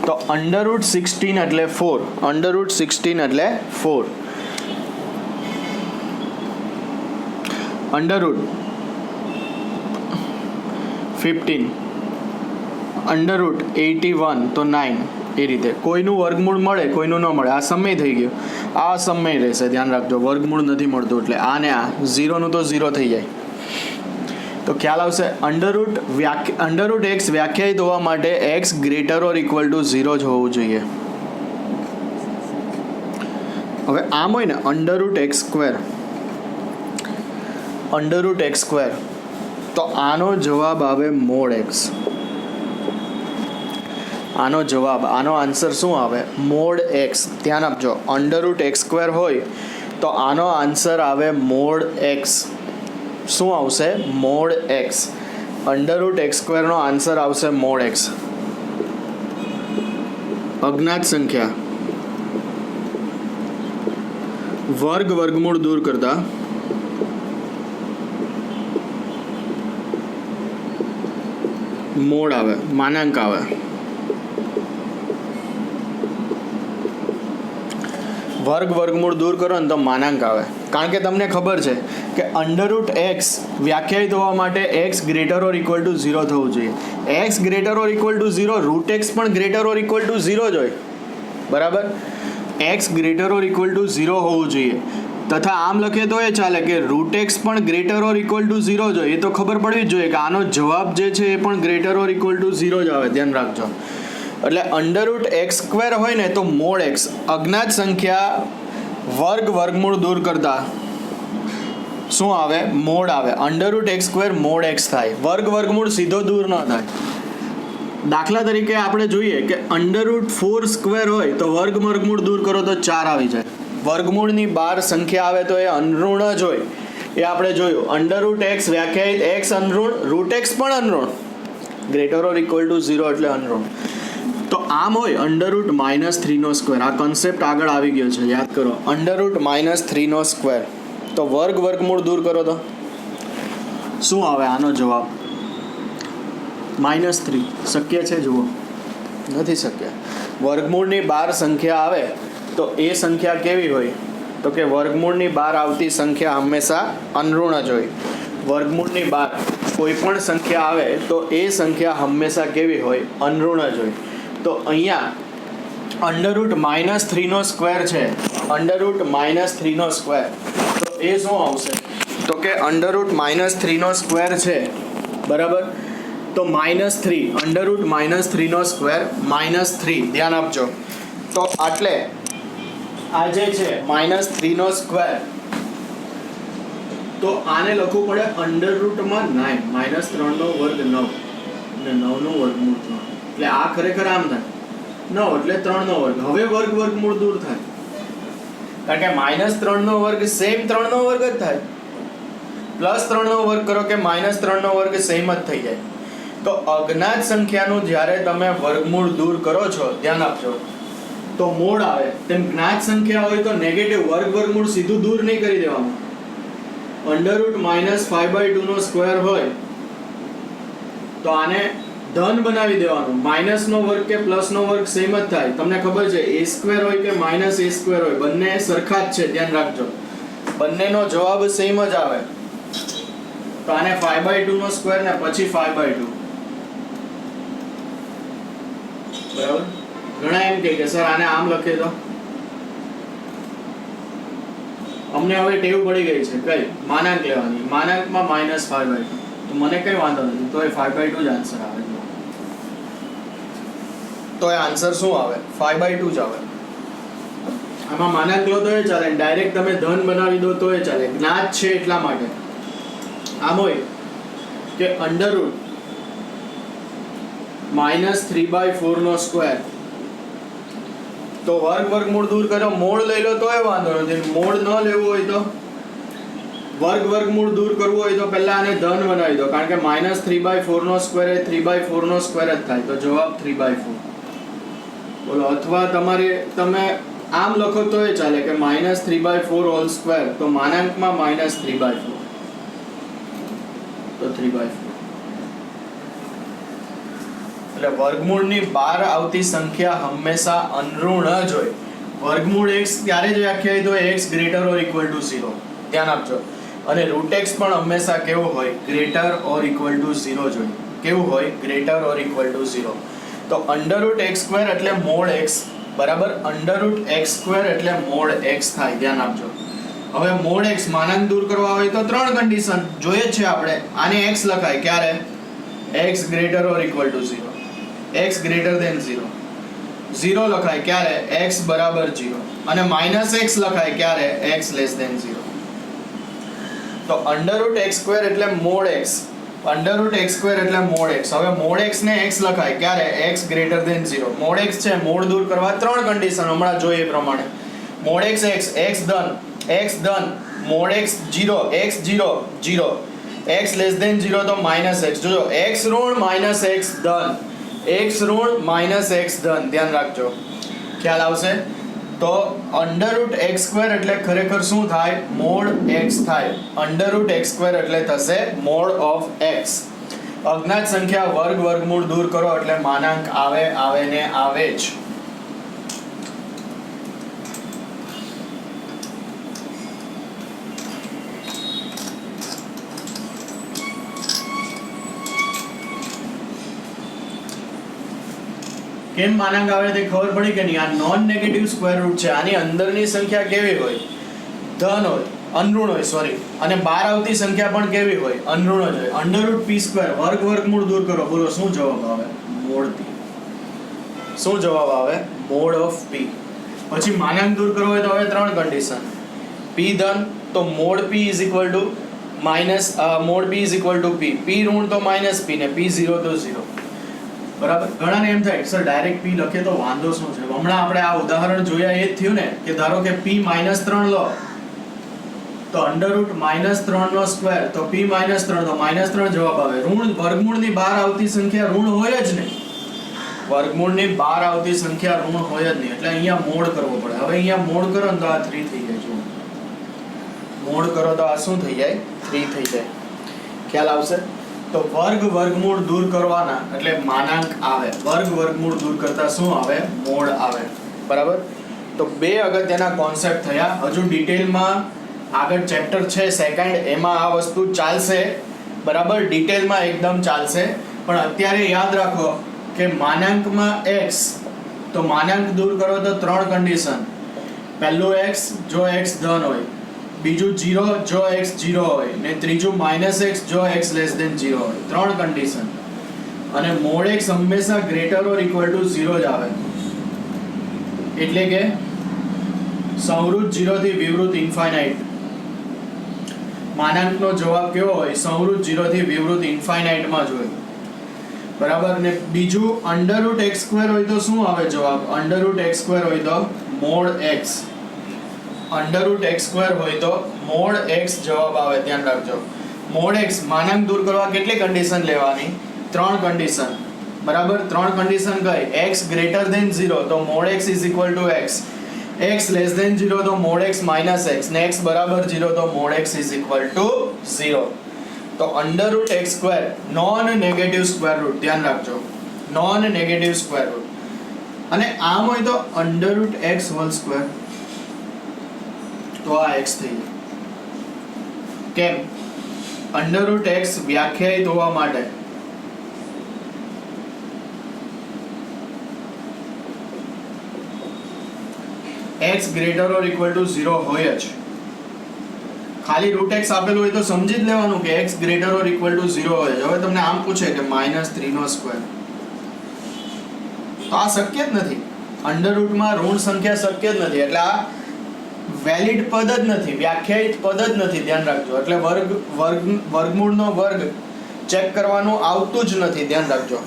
તો અંડર રૂટ 16 એટલે 4. અંડર રૂટ 16 એટલે 4. અંડર રૂટ 15, અંડર રૂટ 81 તો 9. એ રીતે કોઈનું વર્ગમૂળ મળે, કોઈનું ન મળે. આ સમય થઈ ગયો, આ સમય રહેશે. ધ્યાન રાખજો, વર્ગમૂળ નથી મળતું એટલે આ ને આ 0 નું તો 0 થઈ જાય. તો ખ્યાલ આવશે. અંડર રૂટ x વ્યાખ્યાયિત હોવા માટે x greater or equal to 0 જ હોવું જોઈએ. હવે આમ હોય ને under root x square, under root x square, તો આનો જવાબ આવે મોડ x. આનો જવાબ, આનો આન્સર શું આવે? Mode x. ધ્યાન આપજો, અંડર રૂટ x સ્ક્વેર હોય તો આનો આન્સર આવે મોડ x. શું આવશે? Mod x. Under root x સ્ક્વેરનો આન્સર આવશે મોડ x. અજ્ઞાત સંખ્યા વર્ગમૂળ દૂર કરતા મોડ આવે, માનાંક આવે. વર્ગમૂળ દૂર કરો ને તો માનાંક આવે. કારણ કે તમને ખબર છે કે અંડર રૂટ x વ્યાખ્યાયિત હોવા માટે x greater or equal to 0 થવું જોઈએ. x greater or equal to 0, root x પણ ગ્રેટર ઓર ઇક્વલ ટુ 0 જ હોય. બરાબર, x greater or equal to 0 હોવું જોઈએ. તથા આમ લખીએ તો એ ચાલે કે રૂટ એક્સ પણ ગ્રેટર ઓર ઇક્વલ ટુ 0 જ હોય. એ તો ખબર પડવી જ જોઈએ કે આનો જવાબ જે છે એ પણ ગ્રેટર ઓર ઇક્વલ ટુ 0 જ આવે, ધ્યાન રાખજો. એટલે અંડર રૂટ એક્સ સ્ક્વેર હોય ને તો મોડ એક્સ અજ્ઞાત સંખ્યા વર્ગમૂળ દૂર કરતા શું આવે? મોડ આવે. Under root x square mode x થાય. વર્ગમૂળ સીધો દૂર ન થાય. દાખલા તરીકે આપણે જોઈએ કે અંડર રૂટ 4 સ્ક્વેર હોય તો વર્ગમૂળ દૂર કરો તો 4 આવી જાય. વર્ગમૂળની બહાર સંખ્યા આવે તો એ અનઋણ જ હોય, એ આપણે જોયું. અંડર રૂટ એક્સ વ્યાખ્યાયિત એક્સ અનઋણ, રૂટ એક્સ પણ અનઋણ, ગ્રેટર ઓર ઇક્વલ ટુ 0 એટલે અનઋણ. તો આમ હોય અંડર રૂટ -3 સ્ક્વેર. આ કન્સેપ્ટ આગળ આવી ગયો છે, યાદ કરો. અંડર રૂટ -3 સ્ક્વેર તો વર્ગમૂળ દૂર કરો તો શું આવે આનો જવાબ? -3. શક્ય છે? જુઓ, નથી શક્ય. વર્ગમૂળની બહાર સંખ્યા આવે તો એ સંખ્યા કેવી હોય? તો કે વર્ગમૂળની બહાર આવતી સંખ્યા હંમેશા અનઋણ જ હોય. વર્ગમૂળની બહાર કોઈ પણ સંખ્યા આવે તો એ સંખ્યા હંમેશા કેવી હોય? અનઋણ જ હોય. તો અહીંયા અંડર રૂટ -3 સ્ક્વેર છે. અંડર રૂટ -3 સ્ક્વેર તો એ શું આવશે? તો કે અંડર રૂટ -3 સ્ક્વેર છે, બરાબર. તો -3 અંડર રૂટ -3 સ્ક્વેર -3, ધ્યાન આપજો. તો આટલે આ જે છે -3 સ્ક્વેર, તો આને લખવું પડે અંડર રૂટમાં 9, -3 વર્ગ 9 અને 9 વર્ગમૂળ 3. એટલે આ ખરેખર આમ થાય 9 એટલે 3 વર્ગ. હવે વર્ગમૂળ દૂર થાય, કારણ કે -3 વર્ગ સેમ 3 વર્ગ જ થાય. +3 વર્ગ કરો કે -3 વર્ગ સેમ જ થઈ જાય. તો અજ્ઞાત સંખ્યાનું જ્યારે તમે વર્ગમૂળ દૂર કરો છો, ધ્યાન આપજો, તો મોડ આવે. તેમ જ્ઞાત સંખ્યા હોય તો નેગેટિવ વર્ગમૂળ સીધું દૂર નહીં કરી દેવાનું. અંડર રૂટ -5/2 સ્ક્વેર હોય તો આને ધન બનાવી દેવાનું. માઇનસનો વર્ગ કે પ્લસનો વર્ગ સેમ જ થાય. તમને ખબર છે a સ્ક્વેર હોય કે -a સ્ક્વેર હોય, બંને સરખા જ છે, ધ્યાન રાખજો. બંનેનો જવાબ સેમ જ આવે. તો આને 5/2 સ્ક્વેર ને પછી 5/2, બરાબર. ઘણા એમ કહે કે સર આને આમ લખે તો. અમને હવે ટેવ પડી ગઈ છે કઈ માનાંક લેવાની. માનાંકમાં -5/2 તો મને કઈ વાંધો નથી, તો એ 5/2 જ આન્સર આવે. તો એ આન્સર શું આવે? 5/2 જ આવે. આમાં માનાંક લો તો એ ચાલે, ડાયરેક્ટ તમે ધન બનાવી દો તો એ ચાલે. જ્ઞાત છે એટલા માટે. આમ હોય કે અંડર રૂટ -3/4 સ્ક્વેર, તો વર્ગમૂળ દૂર કરો, મોડ લઈ લો તો એ વાંધો નથી. મોડ ન લેવું હોય તો વર્ગમૂળ દૂર કરવું હોય તો પહેલા આને ધન બનાવી દો, કારણ કે -3/4 સ્ક્વેર એ 3/4 સ્ક્વેર જ થાય. તો જવાબ 3/4. બોલો. અથવા તમે આમ લખો તો એ ચાલે કે -3/4 હોલ સ્ક્વેર, તો માનાંકમાં -3/4 તો 3/4. એટલે વર્ગમૂળની બહાર આવતી સંખ્યા હંમેશા અનઋણ જ હોય. વર્ગમૂળ x ત્યારે જ વ્યાખ્યાયિત હોય x greater or equal to 0, ધ્યાન આપજો. અને રૂટ x પણ હંમેશા કેવું હોય? ગ્રેટર ઓર ઇક્વલ ટુ 0 જ હોય. કેવું હોય? Greater or equal to 0. તો અંડર રૂટ x સ્ક્વેર એટલે મોડ x, બરાબર. અંડર રૂટ x સ્ક્વેર એટલે મોડ x થાય, ધ્યાન આપજો. હવે મોડ x માનાંક દૂર કરવા હોય તો 3 કન્ડિશન જોઈએ છે આપણે. આને x લખાય ક્યારે? x greater or equal to 0, x greater than 0. 0 લખાય ક્યારે? x બરાબર 0. અને -x લખાય ક્યારે? x less than 0. તો અંડર રૂટ x સ્ક્વેર એટલે mod x, under root x square એટલે મોડ x. હવે મોડ x ને x લખાય ક્યારે? x greater than 0. Mod x છે, મોડ દૂર કરવા 3 કન્ડિશન હમણાં જોઈએ એ પ્રમાણે. મોડ x x ધન, mod x 0, x 0 0, x less than 0 તો -x. જોજો, x ઋણ -x ધન, x ઋણ -x ધન, ધ્યાન રાખજો, ખ્યાલ આવશે. તો અંડર રૂટ x સ્ક્વેર એટલે ખરેખર શું થાય? મોડ x થાય. અંડર રૂટ x સ્ક્વેર એટલે થશે મોડ ઓફ x. અજ્ઞાત સંખ્યા વર્ગમૂળ દૂર કરો એટલે માનાંક આવે ને આવે જ. કેમ માનાંક આવે તે ખબર પડી કે નહીં? આ નોન નેગેટિવ સ્ક્વેર રૂટ છે. આની અંદરની સંખ્યા કેવી હોય? ધન હોય, અનઋણ હોય, સોરી, અને બહાર આવતી સંખ્યા પણ કેવી હોય? અનઋણ જ હોય. અંડરરૂટ પી સ્ક્વેર વર્ગમૂળ દૂર કરો, બોલો શું જવાબ આવે? મોડ પી. શું જવાબ આવે? મોડ ઓફ પી. પછી માનાંક દૂર કરવો હોય તો હવે 3 કન્ડિશન. પી ધન તો mod P is equal to minus mod P is equal to P. P ઋણ તો માઇનસ પી ને પી 0 તો 0. બરાબર. ઘણાને એમ થાય સર ડાયરેક્ટ પી લખે તો વાંધો શું છે? હમણાં આપણે આ ઉદાહરણ જોયા એ જ થયું ને કે ધારો કે પી -3 લો તો અંડરરૂટ -3 નો સ્ક્વેર તો p -3 તો -3 જવાબ આવે. ઋણ વર્ગમૂળની બહાર આવતી સંખ્યા ઋણ હોય જ નહીં. વર્ગમૂળની બહાર આવતી સંખ્યા ઋણ હોય જ નહીં એટલે અહીંયા મોડ કરવો પડે. હવે અહીંયા મોડ કરો ને તો આ 3 થઈ જાય. જો મોડ કરો તો આ શું થઈ જાય? 3 થઈ જાય. ખ્યાલ આવશે? તો વર્ગમૂળ દૂર કરવાના એટલે માનાંક આવે. વર્ગમૂળ દૂર કરતા શું આવે? મોડ આવે. બરાબર. તો બે અગત્યના કોન્સેપ્ટ થયા. હજુ ડિટેલમાં આગળ ચેપ્ટર છે સેકન્ડ, એમાં આ વસ્તુ ચાલશે. બરાબર, ડિટેલમાં એકદમ ચાલશે. પણ અત્યારે યાદ રાખો કે માનાંકમાં x, તો માનાંક દૂર કરો તો 3 કન્ડિશન. પહેલું x જો x ધન હોય, બીજું 0 જો x 0 હોય, ને ત્રીજું -x જો x <0 હોય. 3 કન્ડિશન. અને મોડ x હંમેશા ગ્રેટર ઓર ઇક્વલ ટુ 0 જ આવે. એટલે કે સંવૃત 0 થી વિવૃત ઇન્ફાઇનાઇટ. માનાંકનો જવાબ કેવો હોય? સંવૃત 0 થી વિવૃત ઇન્ફાઇનાઇટમાં જ હોય. બરાબર. ને બીજું √x² હોય તો શું આવે જવાબ? √x² હોય તો મોડ x. √x² હોય તો મોડ x જવાબ આવે. ધ્યાન રાખજો. મોડ x માનાંક દૂર કરવા કેટલી કન્ડિશન લેવાની? 3 કન્ડિશન. બરાબર. 3 કન્ડિશન કઈ? x > 0 તો mode x is equal two x. x < 0 તો મોડ x - x ને x બરાબર 0 તો mode x is equal to 0. તો √x² non negative square root. ધ્યાન રાખજો, નોન નેગેટિવ સ્ક્વેર રૂટ. અને આમ હોય તો √x² તો આ x થઈ જાય. કેમ? √x વ્યાખ્યાયિત હોવા માટે x greater or equal to 0 હોય જ. ખાલી √x આપેલું હોય તો સમજી જ લેવાનું કે x greater or equal to 0 હોય જ. હવે તમને આમ પૂછે કે -3² તો આ શક્ય જ નથી. અંડરરૂટમાં ઋણ સંખ્યા શક્ય જ નથી. એટલે આ વેલિડ પદ જ નથી, વ્યાખ્યાયિત પદ જ નથી. ધ્યાન રાખજો. એટલે વર્ગમૂળનો વર્ગ ચેક કરવાનું આવતું જ નથી. ધ્યાન રાખજો.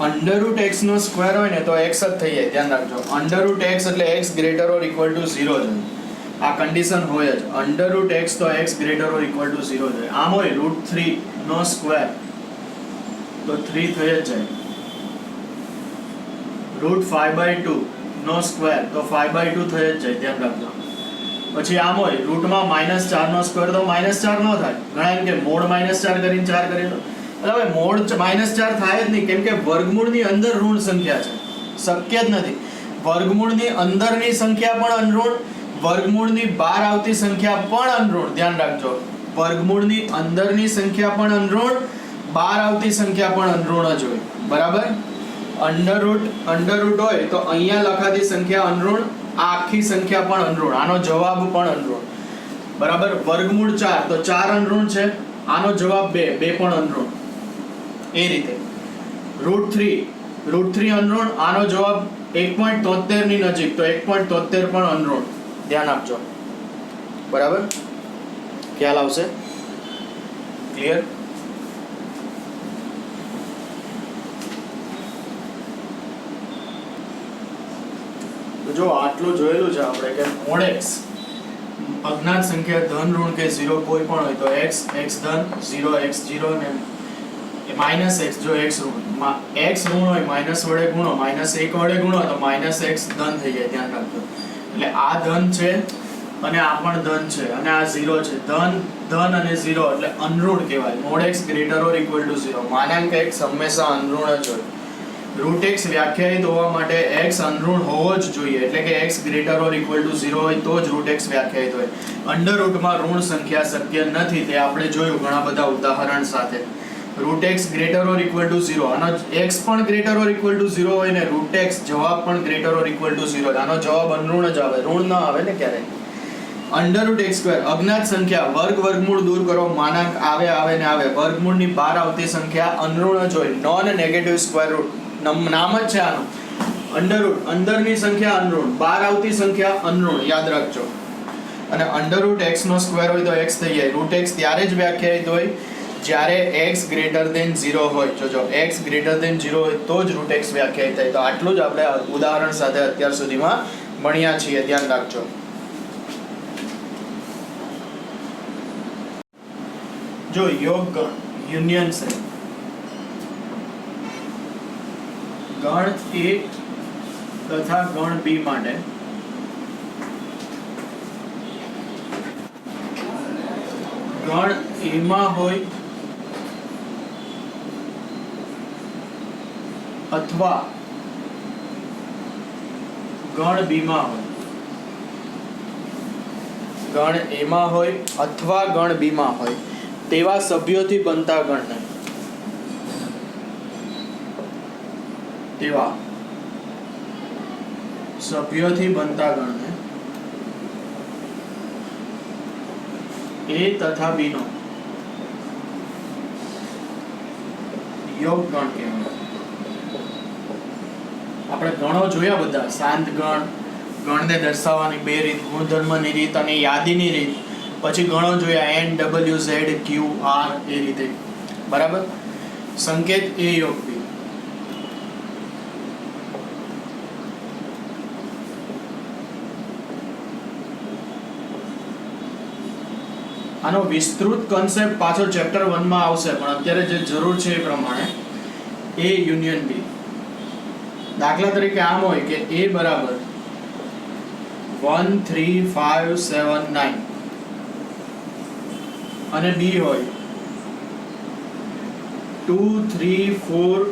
√x નો સ્ક્વેર હોય ને તો x જ થઈ જાય. ધ્યાન રાખજો. √x એટલે x greater or equal to 0 જ. આ કન્ડિશન હોય જ. √x તો x greater or equal to 0 જ. આમ હોય √3 નો સ્ક્વેર તો 3 થઈ જ જાય. √5/2 નો સ્ક્વેર તો 5/2 થઈ જ જાય. ધ્યાન રાખજો. પછી આમ હોય રૂટમાં -4 નો સ્ક્વેર તો -4 નો થાય. ઘણા એમ કે મોડ -4 કરીને 4 કરી લો. એટલે હવે મોડ -4 થાય જ નહીં, કેમ કે વર્ગમૂળની અંદર ઋણ સંખ્યા છે. શક્ય જ નથી. વર્ગમૂળની અંદરની સંખ્યા પણ અનઋણ, વર્ગમૂળની બહાર આવતી સંખ્યા પણ અનઋણ. ધ્યાન રાખજો. વર્ગમૂળની અંદરની સંખ્યા પણ અનઋણ, બહાર આવતી સંખ્યા પણ અનઋણ જ હોય. બરાબર. અંડરરૂટ હોય તો અહીંયા લખાતી સંખ્યા અનઋણ, આ આખી સંખ્યા પણ અનઋણ, આનો જવાબ પણ અનઋણ. બરાબર. વર્ગમૂળ 4 તો 4 અનઋણ છે, આનો જવાબ 2 પણ અનઋણ. એ રીતે √3 અનઋણ, આનો જવાબ 1.73 ની નજીક તો 1.73 પણ અનઋણ. ધ્યાન આપજો. બરાબર. ખ્યાલ આવશે? ક્લિયર? તો જો આટલું જોયેલું છે આપણે કે મોડ x અજ્ઞાત સંખ્યા ધન ઋણ કે 0 કોઈ પણ હોય તો x ધન 0 x 0 ને -x જો x ઋણ હોય માઇનસ વડે ગુણો, -1 વડે ગુણો તો -x ધન થઈ જાય. ધ્યાન રાખજો. એટલે આ ધન છે અને આ પણ ધન છે અને આ 0 છે. ધન અને 0 એટલે અનઋણ કહેવાય. Mode x greater or equal to 0. માનાંક x હંમેશા અનઋણ જ હોય. √x વ્યાખ્યાયિત હોવા માટે x અનઋણ હોવો જ જોઈએ. એટલે કે x greater or equal to 0 હોય તો જ √x વ્યાખ્યાયિત હોય. અંડરરૂટમાં ઋણ સંખ્યા શક્ય નથી. તે આપણે જોયું ઘણા બધા ઉદાહરણ સાથે. √x greater or equal to 0, આનો x પણ greater or equal to 0 હોય ને √x જવાબ પણ greater or equal to 0. આનો જવાબ અનઋણ જ આવે, ઋણ ન આવે ને ક્યારેય. √x², અજ્ઞાત સંખ્યા વર્ગ વર્ગમૂળ દૂર કરો, માનાંક આવે આવે ને આવે, વર્ગમૂળની બહાર આવતી સંખ્યા અનઋણ જ હોય, નોન નેગેટિવ સ્ક્વેર રૂટ, નામ જ છે આનું. અંડરરૂટ, અંદરની સંખ્યા અનઋણ, બહાર આવતી સંખ્યા અનઋણ, યાદ રાખજો. અને √x² હોય તો x થઈ જાય. √x ત્યારે જ વ્યાખ્યાયિત હોય જ્યારે x ગ્રેટર દેન 0 હોય. જોજો, x ગ્રેટર દેન 0 હોય તો જ √x વ્યાખ્યાયિત થાય. તો આટલું જ આપણે ઉદાહરણ સાથે અત્યાર સુધીમાં ભણ્યા છીએ, ધ્યાન રાખજો. જો યોગ ગણ, યુનિયન છે, ગણ A તથા ગણ B માટે ગણ A માં હોય અથવા ગણ B માં હોય, ગણ A માં હોય અથવા ગણ B માં હોય તેવા સભ્યોથી બનતા ગણને, તેવા સભ્યોથી બનતા ગણને A તથા B નો યોગ ગણ કહેવાય. આપણે ગણો જોયા બધા, શાંત ગણ, ગણને દર્શાવવાની બે રીત, ગુણધર્મની રીત અને યાદીની રીત. પછી ગણો જોયા N, W, Z, Q, R એ રીતે, બરાબર. સંકેત A યોગ B. આનો વિસ્તૃત કન્સેપ્ટ પાછો ચેપ્ટર 1 માં આવશે, પણ અત્યારે જે જરૂર છે એ પ્રમાણે A યુનિયન B. દાખલા તરીકે આમ હોય કે A બરાબર 1 3 5 7 9 અને B હોય 2 3 4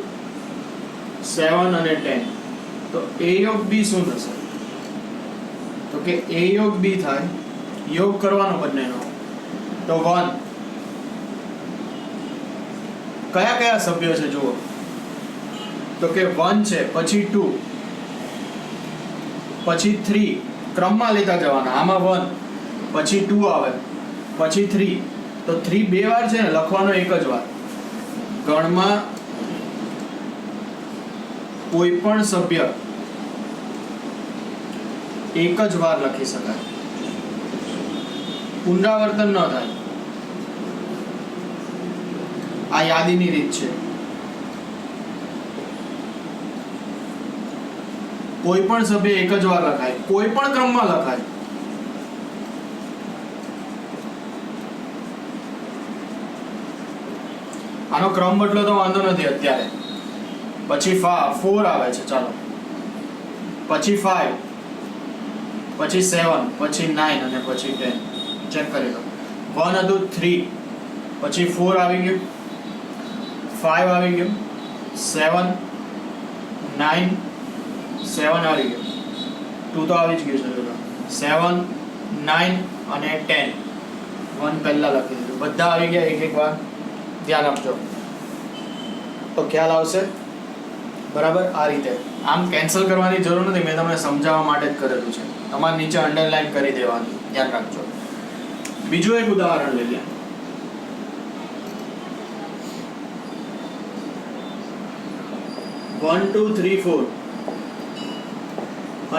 7 અને 10. તો A યોગ B શું થશે? તો કે A યોગ B થાય, યોગ કરવાનો બંનેનો, તો 1. કયા કયા સભ્યો છે જુઓ, તો કે 1 છે, પછી 2, પછી 3, ક્રમમાં લેતા જવાના. આમાં 1, પછી 2 આવે, પછી 3. તો 3 બે વાર છે ને, લખવાનો એક જ વાર. ગણમાં કોઈ પણ સભ્ય એક જ વાર લખી શકાય, પુનરાવર્તન ન થાય. આ યાદીની રીત છે. કોઈ પણ સભ્ય એક જ વાર લખાય, કોઈ પણ ક્રમમાં લખાય. આનો ક્રમ બદલો તો વાંધો નથી અત્યારે. પછી 4 આવે છે, ચાલો, પછી 5, પછી 7, પછી 9 અને પછી 10. ચેક કરી લો. 1 હતું 3, પછી 4 આવી ગયું, 5 આવી ગયું, 7 9 7 આવી ગયું, 2 તો આવી જ ગયું છે. 7 9 અને 10, 1 પહેલા લખી દીધું. બધા આવી ગયા એક એક વાર, ધ્યાન આપજો તો ખ્યાલ આવશે, બરાબર. આ રીતે આમ કેન્સલ કરવાની જરૂર નથી, મેં તમને સમજાવવા માટે જ કરેલું છે. તમારે નીચે અંડરલાઈન કરી દેવાની, ધ્યાન રાખજો. બીજું એક ઉદાહરણ લઈ લે. વન 2 3 4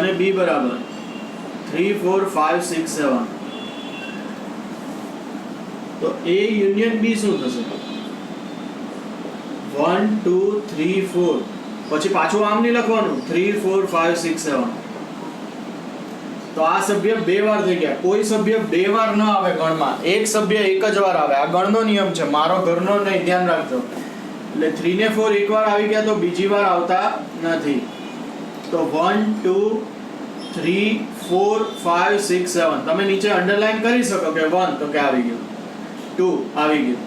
અને B બરાબર 3 4 5 6 7. તો A યુનિયન B શું થશે? 1 2 3 4, પછી પાછું આમ નહીં લખવાનું, 3 4 5 6 7. તો આ સભ્ય બે વાર થઈ ગયા. કોઈ સભ્ય બે વાર ન આવે ગણમાં, એક સભ્ય એક જ વાર આવે. આ ગણનો નિયમ છે, મારો ઘરનો નહીં, ધ્યાન રાખજો. એટલે 3 ને 4 એકવાર આવી ગયા તો બીજી વાર આવતા નથી. તો 1 2 3 4 5 6 7. તમે નીચે અંડરલાઈન કરી શકો કે 1 તો કે આવી ગયું, 2 આવી ગયું,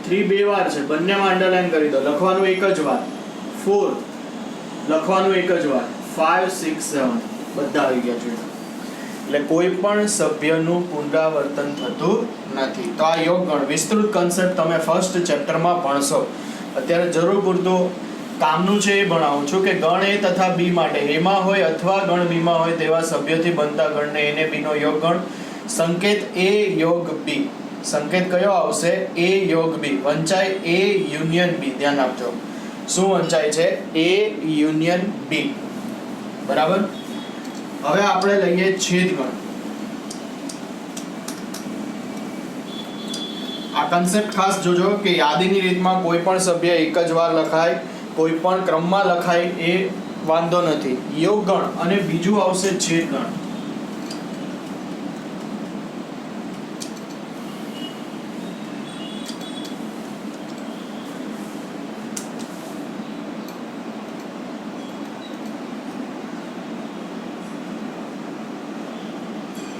3 બે વાર છે, બંનેમાં અંડરલાઈન કરી દો, લખવાનું એક જ વાર. 4 લખવાનું એક જ વાર. 5 6 7 બધા આવી ગયા છે. એટલે કોઈ પણ સભ્યનું પુનરાવર્તન થતું નથી. તો આ યોગ ગણ વિસ્તૃત કન્સેપ્ટ તમે ફર્સ્ટ ચેપ્ટરમાં ભણશો. અત્યારે જરૂર પૂરતું કામનું છે એ ભણાવું છું કે ગણ A તથા B માટે A માં હોય અથવા ગણ B માં હોય તેવા સભ્યોથી બનતા ગણને A ને B નો યોગ ગણ સંકેત A યોગ B, સંકેત કયો આવશે? A યોગ B, વંચાય A યુનિયન B. ધ્યાન આપજો, શું વંચાય છે? A union B. બરાબર. હવે આપણે લઈએ છેદગણ. આ કન્સેપ્ટ ખાસ જોજો કે યાદીની રીતમાં કોઈ પણ સભ્ય એક જ વાર લખાય, કોઈ પણ ક્રમમાં લખાય એ વાંધો નથી. યોગગણ અને બીજું આવશે છેદગણ.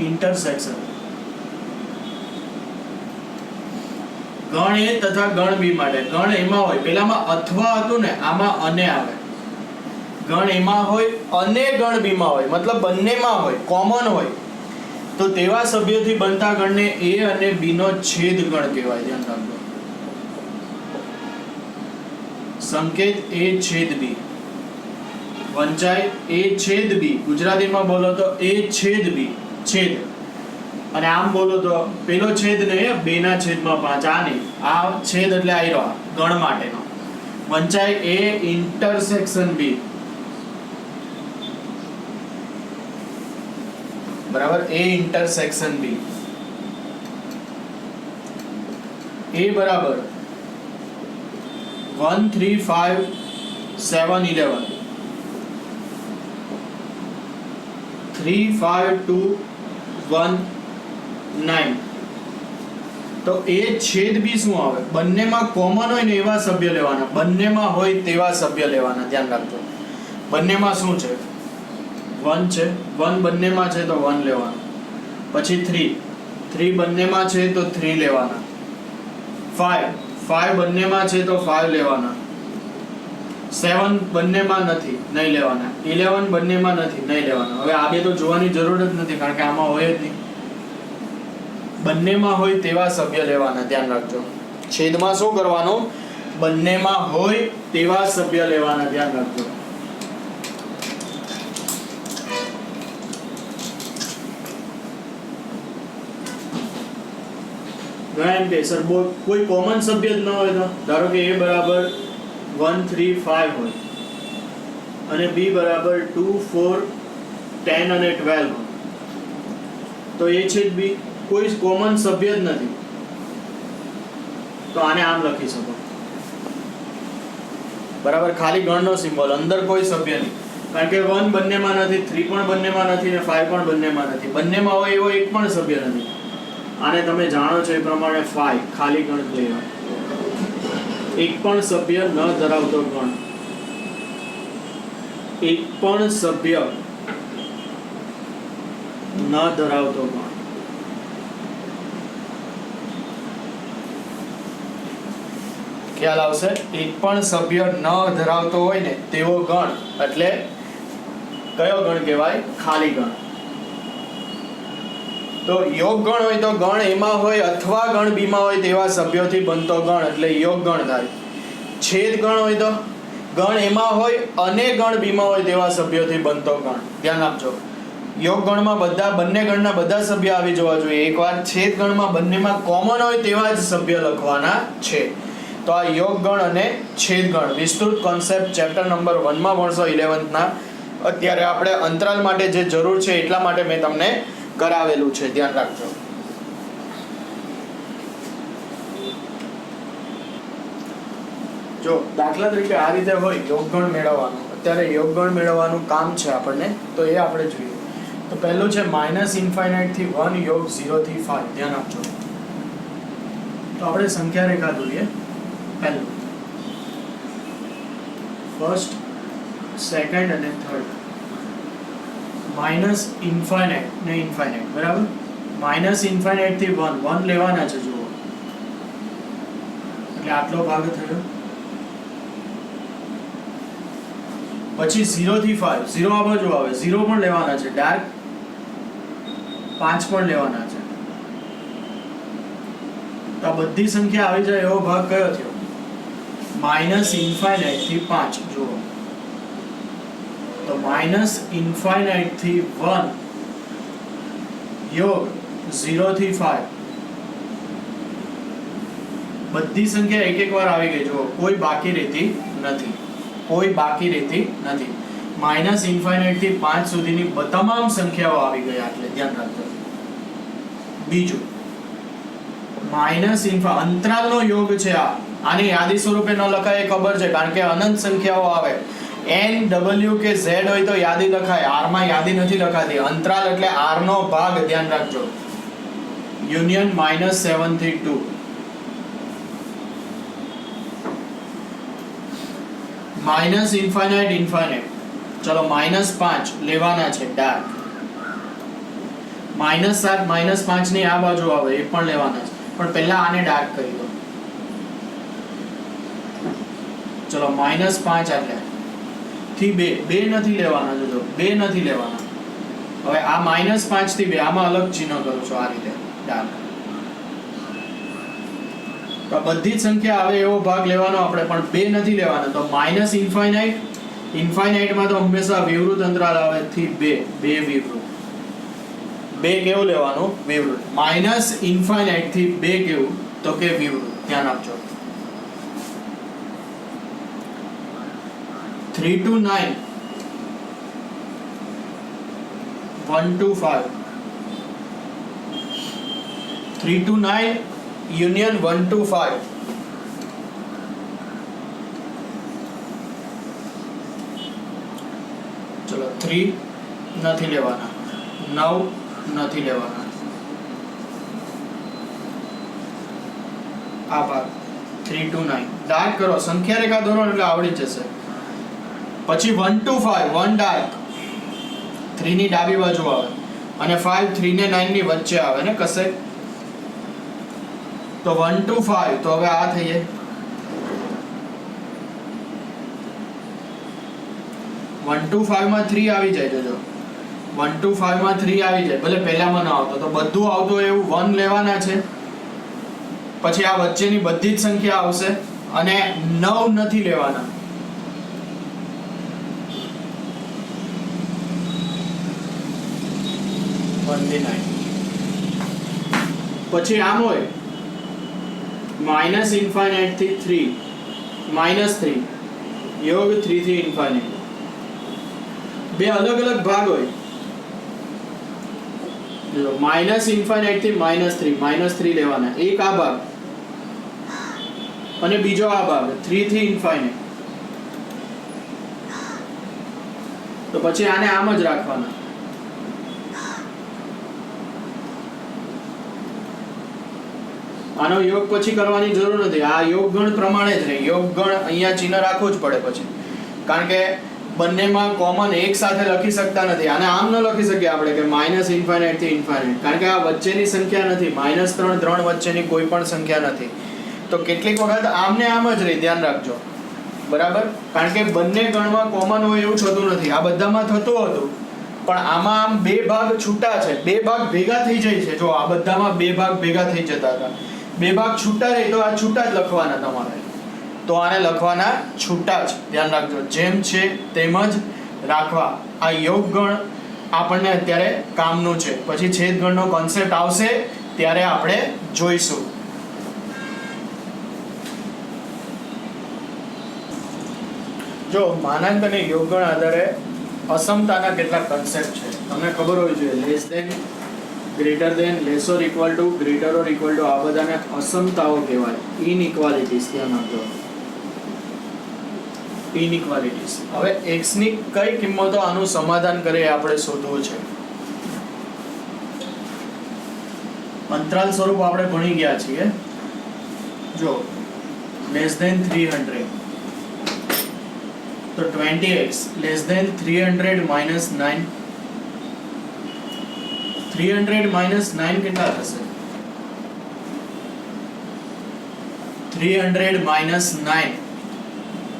ઇન્ટરસેક્શન. ગણ એ તથા ગણ બી માટે. ગણ એમાં હોય, પેલામાં અથવા હતું ને, આમાં અને આવે. ગણ એમાં હોય અને ગણ બી માં હોય, મતલબ બંનેમાં હોય, કોમન હોય, તો તેવા સભ્યોથી બનતા ગણને A અને B નો છેદ ગણ કહેવાય. ધ્યાન રાખજો. સંકેત A છેદ B, વંચાય A છેદ B. ગુજરાતીમાં બોલો તો A છેદ B, છેદ. અને આમ બોલો તો પેલો છેદ નહીં, 2/5. આ નહીં, આ છેદ એટલે આયરો ગણ માટેનો. વંચાય A ઇન્ટરસેક્શન B. બરાબર. A intersection B. A બરાબર 1 3 5 7 11 3 5 2 1 9. તો એ છેદ બી શું આવે? બંનેમાં કોમન હોય ને એવા સભ્ય લેવાના, બંનેમાં હોય તેવા સભ્ય લેવાના. ધ્યાન રાખજો. બંનેમાં શું છે? 1 છે, 1 બંનેમાં છે તો 1 લેવાનું. પછી 3, 3 બંનેમાં છે તો 3 લેવાના. 5, 5 બંનેમાં છે તો 5 લેવાના. 7 બંનેમાં નથી, નહીં લેવાના. 11 બંનેમાં નથી, નહીં લેવાના. હવે આ બે તો જોવાની જરૂર જ નથી, કારણ કે આમાં હોય જ નહીં. બંનેમાં હોય તેવા સભ્ય લેવાના. ધ્યાન રાખજો. છેદમાં શું કરવાનું? બંનેમાં હોય તેવા સભ્ય લેવાના. ધ્યાન રાખજો. ઘણા એમ કે સર કોઈ કોમન સભ્ય જ ન હોય તો, ધારો કે A બરાબર 1 3 5 હોય અને B બરાબર 2 4 10 અને 12 હોય, તો A છેદ B કોઈ કોમન સભ્ય જ નથી, તો આને આમ લખી શકો. બરાબર. ખાલી ગણનો સિમ્બોલ, અંદર કોઈ સભ્ય નહીં, કારણ કે 1 બંનેમાં નથી, 3 પણ બંનેમાં નથી ને 5 પણ બંનેમાં નથી. બંનેમાં હોય એવો એક પણ સભ્ય નથી. આને તમે જાણો છો એ પ્રમાણે 5 ખાલી ગણ લેવા. એક પણ સભ્ય ન ધરાવતો ગણ, એક પણ સભ્ય ન ધરાવતો ગણ. ખ્યાલ આવશે? એક પણ સભ્ય ન ધરાવતો હોય ને તેવો ગણ એટલે કયો ગણ કહેવાય? ખાલી ગણ. તો યોગ ગણ હોય તો ગણ એમાં હોય અથવા ગણ બીમાં હોય તેવા સભ્યોથી બનતો ગણ એટલે યોગ ગણ થાય. છેદ ગણ હોય તો ગણ એમાં હોય અને ગણ બીમાં હોય તેવા સભ્યોથી બનતો ગણ. ધ્યાન આપજો. યોગ ગણમાં બંને ગણના બધા સભ્ય આવી જવા જોઈએ. એકવાર છેદ ગણમાં બંનેમાં કોમન હોય તેવા જ સભ્ય લખવાના છે. તો આ યોગ ગણ અને છેદ ગણ વિસ્તૃત કોન્સેપ્ટ ચેપ્ટર નંબર 1 માં ભણશો 11th ના. અત્યારે આપણે અંતરાલ માટે જે જરૂર છે એટલા માટે મેં તમને કરાવેલું છે. ધ્યાન રાખજો. જો દાખલા તરીકે આ રીતે હોય યોગગણ મેળવવાનું, અત્યારે યોગગણ મેળવવાનું કામ છે આપણને, તો એ આપણે જોઈએ. તો પહેલું છે -∞ થી 1 યોગ 0 થી 5. ધ્યાન આપજો. તો આપણે સંખ્યા રેખા દોરીએ. પહેલું ફર્સ્ટ, સેકન્ડ અને થર્ડ. -∞ ને ઇન્ફાઇનાઇટ. બરાબર. -∞ થી 1 લેવાના છે. જુઓ, એટલે આટલો ભાગ થયો. પછી 0 થી 5, 0 આ બાજુ આવે, 0 પણ લેવાના છે. ડાર્ક 5 પણ લેવાના છે. તો આ બધી સંખ્યા આવી જાય એવો ભાગ કયો થયો? -∞ થી 5. જુઓ તો -∞ થી 1 યોગ 0 થી 5 બધી સંખ્યા એક વાર આવી ગઈ. જો કોઈ બાકી રહેતી નથી, કોઈ બાકી રહેતી નથી. માઇનસ ઇન્ફાઇનાઇટ થી 5 સુધીની તમામ સંખ્યાઓ આવી ગઈ. એટલે ધ્યાન રાખજો. બીજું માઇનસ અંતરાલનો યોગ છે. આને યાદી સ્વરૂપે ન લખાય એ ખબર છે, કારણ કે અનંત સંખ્યાઓ આવે. n w કે z હોય તો યાદી લખાય, r માં યાદી નથી લખાતી. અંતરાલ એટલે r નો ભાગ. ધ્યાન રાખજો. યુનિયન -7 થી 2. Minus infinite infinite. ચલો -5 લેવાના છે ડાર્ક. -7 -5 ની આ બાજુ આવે એ પણ લેવાના છે, પણ પહેલા આને ડાર્ક કરી દો. ચલો -5 એટલે થી 2 નથી લેવાના. જોજો 2 નથી લેવાના. હવે આ -5 થી 2 આમાં અલગ ચિહ્ન કરું છું આ રીતે ડાર્ક. તો બધી જ સંખ્યા આવે એવો ભાગ લેવાનો આપણે, પણ 2 નથી લેવાના. તો માઇનસ ઇન્ફાઇનાઇટ ઇન્ફાઇનાઇટમાં તો હંમેશા વિવૃત અંતરાલ આવે થી 2 વિવૃત. 2 કેવું લેવાનું? વિવૃત. માઇનસ ઇન્ફાઇનાઇટ થી 2 કેવું? તો કે વિવૃત. ધ્યાન આપજો. 3 to 9, 1 to 5, 3 to 9 union 1 to 5. ચલો 3 નથી લેવાના, 9 નથી લેવાના. આ ભાગ 3 to 9 ડાર્ક કરો. સંખ્યા રેખા દોરો એટલે આવડી જશે. પછી 1 to 5 1 ડાર્ક. 3 ની ડાબી બાજુ આવે અને 5 3 ને 9 ની વચ્ચે આવે ને કશે. તો 1 to 5 તો હવે આ થઈ જાય 1 to 5 માં 3 આવી જાય. જોજો 1 to 5 માં 3 આવી જાય, ભલે પહેલામાં ન આવતો તો બધું આવતું એવું 1 લેવાના છે. પછી આ વચ્ચેની બધી જ સંખ્યા આવશે અને 9 નથી લેવાના. પછી આમ હોય માઇનસ ઇન્ફાઇનાઇટ થી 3 -3 યોગ 3 થી ઇન્ફાઇનાઇટ. બે અલગ અલગ ભાગ હોય. જો માઇનસ ઇન્ફાઇનાઇટ થી -3 લેવાના. એક આ ભાગ અને બીજો આ ભાગ 3 થી ઇન્ફાઇનાઇટ. તો પછી આને આમ જ રાખવાના. આનો યોગ પછી કરવાની જરૂર નથી. આ યોગ ગણ પ્રમાણે જ રહે. યોગ ગણ અહીંયા ચિહ્ન રાખવું જ પડે પછી, કારણ કે બંનેમાં કોમન એક સાથે લખી શકતા નથી. આને આમ ન લખી શકીએ આપણે કે માઇનસ ઇન્ફાઇનાઇટ થી ઇન્ફાઇનાઇટ, કારણ કે આ વચ્ચેની સંખ્યા નથી. -3 વચ્ચેની કોઈ પણ સંખ્યા નથી. તો કેટલીક વખત આમને આમ જ રહી. ધ્યાન રાખજો. બરાબર, કારણ કે બંને ગણમાં કોમન હોય એવું થતું નથી. આ બધામાં થતું હતું, પણ આમાં આમ 2 ભાગ છૂટા છે, 2 ભાગ ભેગા થઈ જાય છે. જો આ બધામાં 2 ભાગ ભેગા થઈ જતા હતા, 2 ભાગ છૂટા રહે તો આ છૂટા જ લખવાના તમારે. તો આને લખવાના છૂટા જ. ધ્યાન રાખજો. જેમ છે તેમ જ રાખવા. આ યોગ ગણ આપણને અત્યારે કામનું છે. પછી છેદ ગણનો કોન્સેપ્ટ આવશે ત્યારે આપણે જોઈશું. જો માનાંક અને યોગ ગણ આધારે અસમતાના કેટલાક કન્સેપ્ટ છે તમને ખબર હોવી જોઈએ. Less than, greater than, less or equal to, greater or equal to, આ બધાને અસમતાઓ કહેવાય. ઇનઇક્વાલિટીઝ. ધ્યાન આપજો. ઇનઇક્વાલિટીઝ. હવે x ની કઈ કિંમતો આનું સમાધાન કરે એ આપણે શોધવું છે. અંતરાલ સ્વરૂપ આપણે ભણી ગયા છીએ. જો લેસ ધેન 300 તો 20x less than 300 minus 9. 300 minus 9 કેટલા થશે? 300 minus 9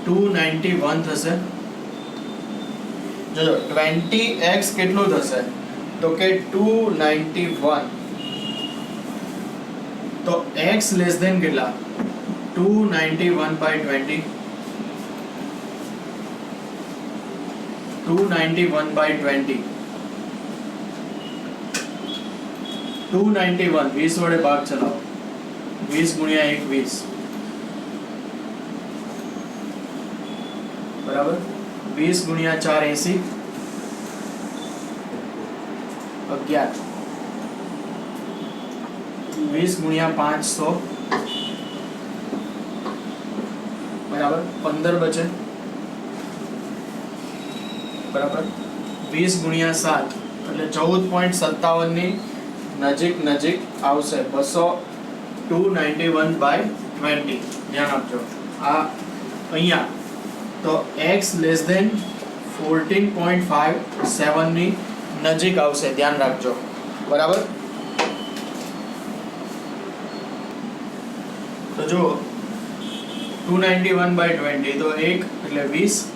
291 થશે. જો 20x કેટલું થશે? તો કે 291. તો x લેસ ધેન કેટલા? 291 by 20. 291 by 20. 291 20 વડે ભાગ ચલાવો 20 ગુણ્યા 1 20 બરાબર 20 ગુણ્યા 4 80 11 20 ગુણ્યા 500 બરાબર 15 બચે બરાબર 20 ગુણ્યા 7 એટલે 14.57 ની નજીક આવશે 291 બાય 20 ધ્યાન આપજો આ અહીંયા તો x લેસ ધેન 14.57 ની નજીક આવશે ધ્યાન રાખજો બરાબર તો જો 291 બાય 20 તો 1 એટલે 20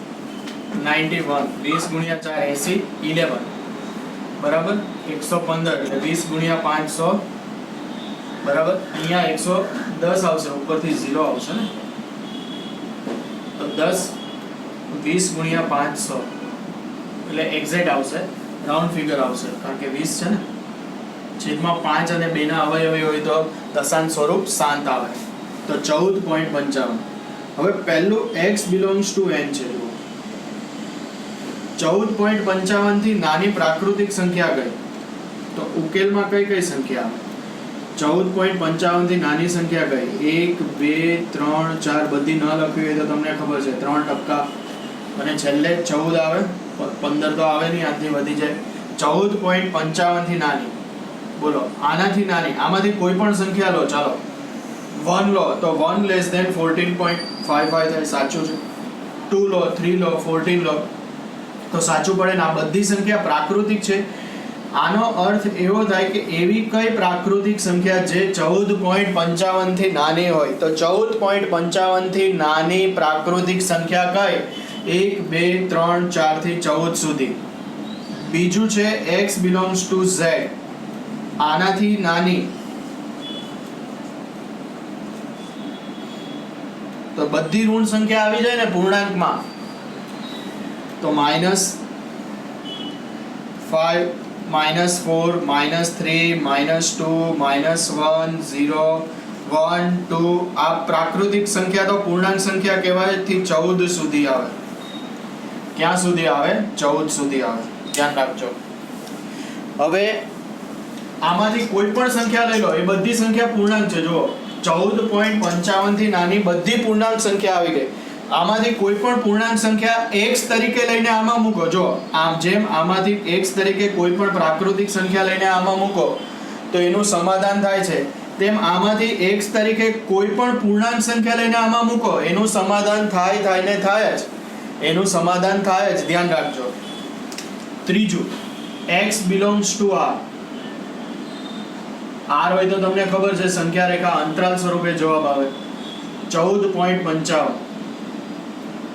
91 20 ગુણ્યા 4 80 11 બરાબર 115 એટલે 20 ગુણ્યા 500 બરાબર અહીંયા 110 આવશે ઉપરથી 0 આવશે ને તો 10 20 ગુણ્યા 500 એટલે એક્ઝેક્ટ આવશે રાઉન્ડ ફિગર આવશે કારણ કે 20 છે ને છેદમાં 5 અને 2 ના અવયવી હોય તો દશાંશ સ્વરૂપ શાંત આવે તો 14.55 હવે પહેલું x belongs to n છે 14.55 થી નાની પ્રાકૃતિક સંખ્યા કઈ તો ઉકેલમાં કઈ સંખ્યા આવે 14.55 થી નાની સંખ્યા કઈ 1 2 3 4 બધી ન લખવી હોય તો તમને ખબર છે 3% અને છેલ્લે 14 આવે 15 તો આવે નહીં આથી વધી જાય 14.55 થી નાની બોલો આનાથી નાની આમાંથી કોઈ પણ સંખ્યા લો ચાલો 1 લો તો 1 લેસ ધેન 14.55 થાય સાચું છે 2 લો 3 લો 14 લો તો સાચું પડે ને આ બધી સંખ્યા પ્રાકૃતિક છે આનો અર્થ એવો થાય કે એવી કઈ પ્રાકૃતિક સંખ્યા જે 14.55 થી નાની હોય તો 14.55 થી નાની પ્રાકૃતિક સંખ્યા કઈ 1 2 3 4 થી 14 સુધી બીજું છે x belongs to z આનાથી નાની તો બધી ઋણ સંખ્યા આવી જાય ને પૂર્ણાંકમાં તો -5 -4 -3 -2 -1 0 1 2 આ પ્રાકૃતિક સંખ્યા તો પૂર્ણાંક સંખ્યા કહેવાય થી 14 સુધી આવે ક્યાં સુધી આવે 14 સુધી આવે ધ્યાન રાખજો હવે આમાંથી કોઈ પણ સંખ્યા લઈ લો એ બધી સંખ્યા પૂર્ણાંક છે જુઓ 14.55 થી નાની બધી પૂર્ણાંક સંખ્યા આવી ગઈ આમાંથી કોઈ પણ પૂર્ણાંક સંખ્યા x તરીકે લઈને આમાં મૂકો જો આમ જેમ આમાંથી x તરીકે કોઈ પણ પ્રાકૃતિક સંખ્યા લઈને આમાં મૂકો તો એનું સમાધાન થાય છે તેમ આમાંથી x તરીકે કોઈ પણ પૂર્ણાંક સંખ્યા લઈને આમાં મૂકો એનું સમાધાન થાય જ એનું સમાધાન થાય જ ધ્યાન રાખજો ત્રીજું x belongs to r હોય તો તમને ખબર છે સંખ્યા રેખા અંતરાલ સ્વરૂપે જવાબ આવે 14.55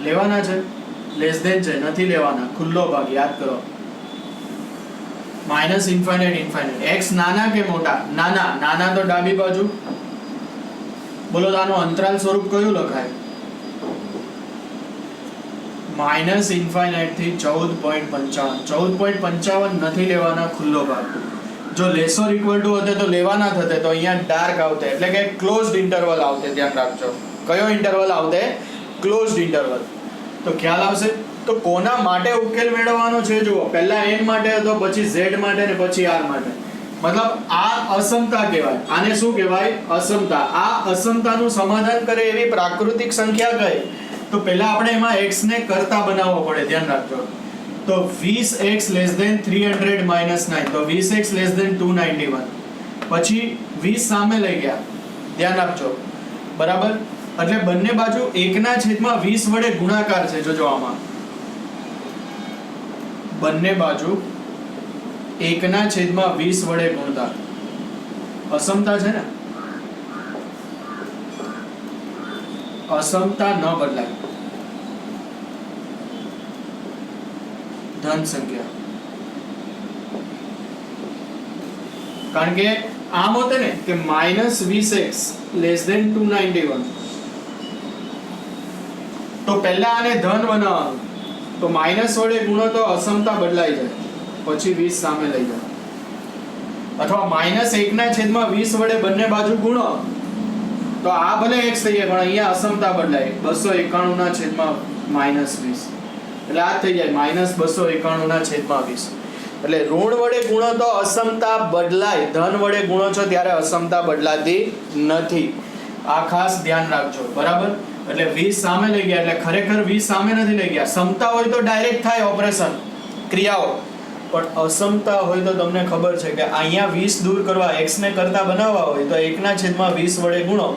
લેવાના છે લેસ ધેન છે નથી લેવાના ખુલ્લો ભાગ યાદ કરો માઇનસ ઇન્ફાઇનાઇટ x નાના કે મોટા નાના તો ડાબી બાજુ બોલો તો આનું અંતરાલ સ્વરૂપ કયું લખાય માઇનસ ઇન્ફાઇનાઇટ થી 14.55 નથી લેવાના ખુલ્લો ભાગ જો લેસ ઓર ઇક્વલ ટુ હોતે તો લેવાના થતે તો અહીંયા ડાર્ક આવતે એટલે કે ક્લોઝડ ઇન્ટરવલ આવતે ધ્યાન રાખજો કયો ઇન્ટરવલ આવતે ક્લોઝડ ઇન્ટરવલ તો ખ્યાલ આવશે તો કોના માટે ઉકેલ મેળવવાનો છે જુઓ પહેલા n માટે હતો પછી z માટે ને પછી r માટે મતલબ આ અસમતા કહેવાય આને શું કહેવાય અસમતા આ અસમતાનું સમાધાન કરે એવી પ્રાકૃતિક સંખ્યા કઈ તો પહેલા આપણે એમાં x ને કરતા બનાવવો પડે ધ્યાન રાખજો તો 20x less than 300 minus 9 તો 20x less than 291 પછી 20 સામે લઈ ગયા ધ્યાન રાખજો બરાબર એટલે બંને બાજુ 1/20 વડે ગુણાકાર છે જોજો આમાં બંને બાજુ 1/20 વડે ગુણતા અસમતા છે ને અસમતા ન બદલાય ધન સંખ્યા કારણ કે આમ હોતે ને કે -20x less than 291 તો પહેલા આને ધન બનાવવાનું તો માઇનસ વડે ગુણો તો અસમતા બદલાઈ જાય પછી 20 સામે લઈ જાય અથવા -1/20 વડે બંને બાજુ ગુણો તો આ ભલે x થઈ જાય, પણ અહીંયા અસમતા બદલાય. 291/-20 એટલે આ થઈ જાય -291/-20. એટલે ઋણ વડે ગુણો તો અસમતા બદલાય, ધન વડે ગુણો છો ત્યારે અસમતા બદલાતી નથી. આ ખાસ ધ્યાન રાખજો, બરાબર. એટલે 20 સામે લઈ ગયા, એટલે ખરેખર 20 સામે નથી લઈ ગયા. સમતા હોય તો ડાયરેક્ટ થાય ઓપરેશન, ક્રિયાઓ, પણ અસમતા હોય તો તમને ખબર છે કે અહીંયા 20 દૂર કરવા, x ને કરતા બનાવવા હોય તો 1/20 વડે ગુણો.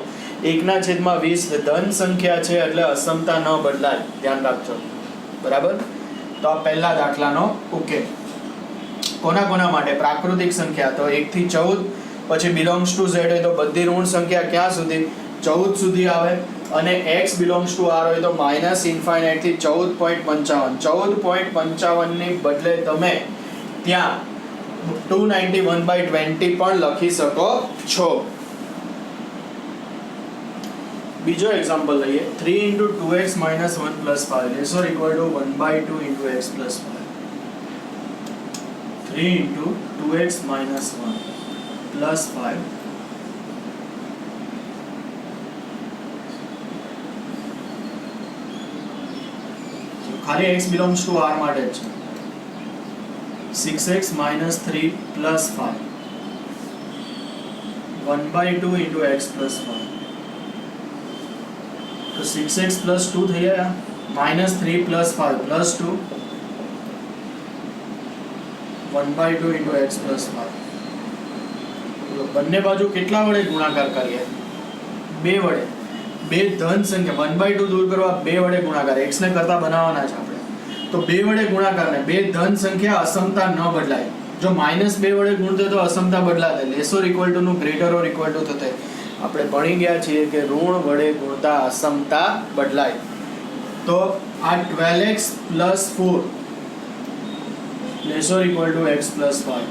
1/20 ધન સંખ્યા છે એટલે અસમતા ન બદલાય, ધ્યાન રાખજો, બરાબર. તો આ પહેલા દાખલાનો ઉકેલ. કોના માટે? પ્રાકૃતિક સંખ્યા તો 1 થી 14, પછી બિલોંગ્સ ટુ z હોય તો બધી ઋણ સંખ્યા ક્યાં સુધી? 14 સુધી આવે. અને x બિલોંગ્સ ટુ r હોય તો -∞ થી 14.55. 14.55 ની બદલે તમે ત્યાં 291/20 પણ લખી શકો છો. બીજો એક્ઝામ્પલ લઈએ. 3 × 2x - 1 + 5 ≤ 1/2 × x + 5. 3 × 2x - 1 + 5. ખાલી x belongs to r માટે જ છે. 6x - 3 + 5 1/2 × x + 5. तो 6x + 2 થઈ ગયા, -3 + 5 + 2 1/2 × x + 5. તો બંને બાજુ કેટલા વડે ગુણાકાર કરીએ? 2 વડે. બે ધન સંખ્યા 1/2 દૂર કરવા 2 વડે ગુણાકાર, x ને કરતા બનાવવાના છે આપણે, તો 2 વડે ગુણાકાર ને બે ધન સંખ્યા અસમતા ન બદલાય. જો -2 વડે ગુણતે તો અસમતા બદલાતે, લેસોર ઇક્વલ ટુ નું ગ્રેટર ઓર ઇક્વલ ટુ થતે. આપણે ભણી ગયા છીએ કે ઋણ વડે ગુણતા અસમતા બદલાય. તો આ 12x + 4 લેસોર ઇક્વલ ટુ x + 5.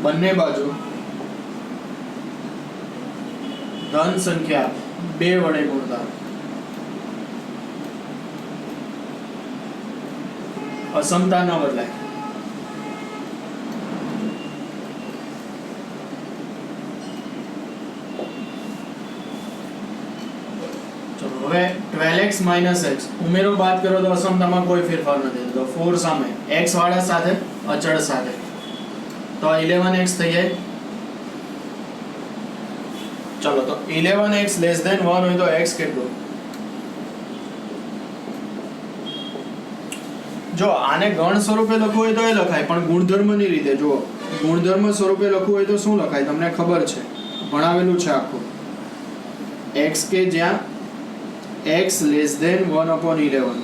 બંને બાજુ ધન સંખ્યા 2 વડે ગુણતા અસમતા ન બદલાય. ચલો હવે 12x - x ઉમેરો બાદ કરો તો અસમતામાં કોઈ ફેરફાર નથી થતો. 4 સામે x વાળા સાથે અચળ સાથે તો 11x થઈ જાય. ચલો તો 11x < 1 હોય તો x કેટલું? જો આને ગણ સ્વરૂપે લખવું હોય તો એ લખાય, પણ ગુણધર્મની રીતે જુઓ. ગુણધર્મ સ્વરૂપે લખવું હોય તો શું લખાય? તમને ખબર છે, ભણાવેલું છે આખું. x કે જ્યાં x < 1/11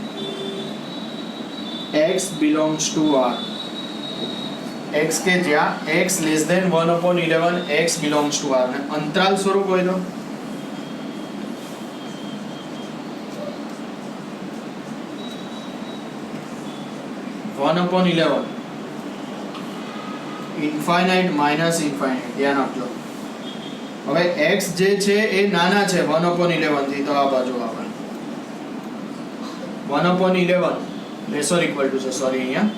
x belongs to r. x કે જ્યાં x < 1/11 x belongs to r. ને અંતરાલ સ્વરૂપ હોય તો ઇન્ફાઇનાઇટ માઇનસ ઇન્ફાઇનાઇટ. ધ્યાન આપજો. હવે x જે છે એ નાના છે 1/11 થી, તો આ બાજુ આવે 1/11 લેસોર ઇક્વલ ટુ છે, સોરી અહીંયા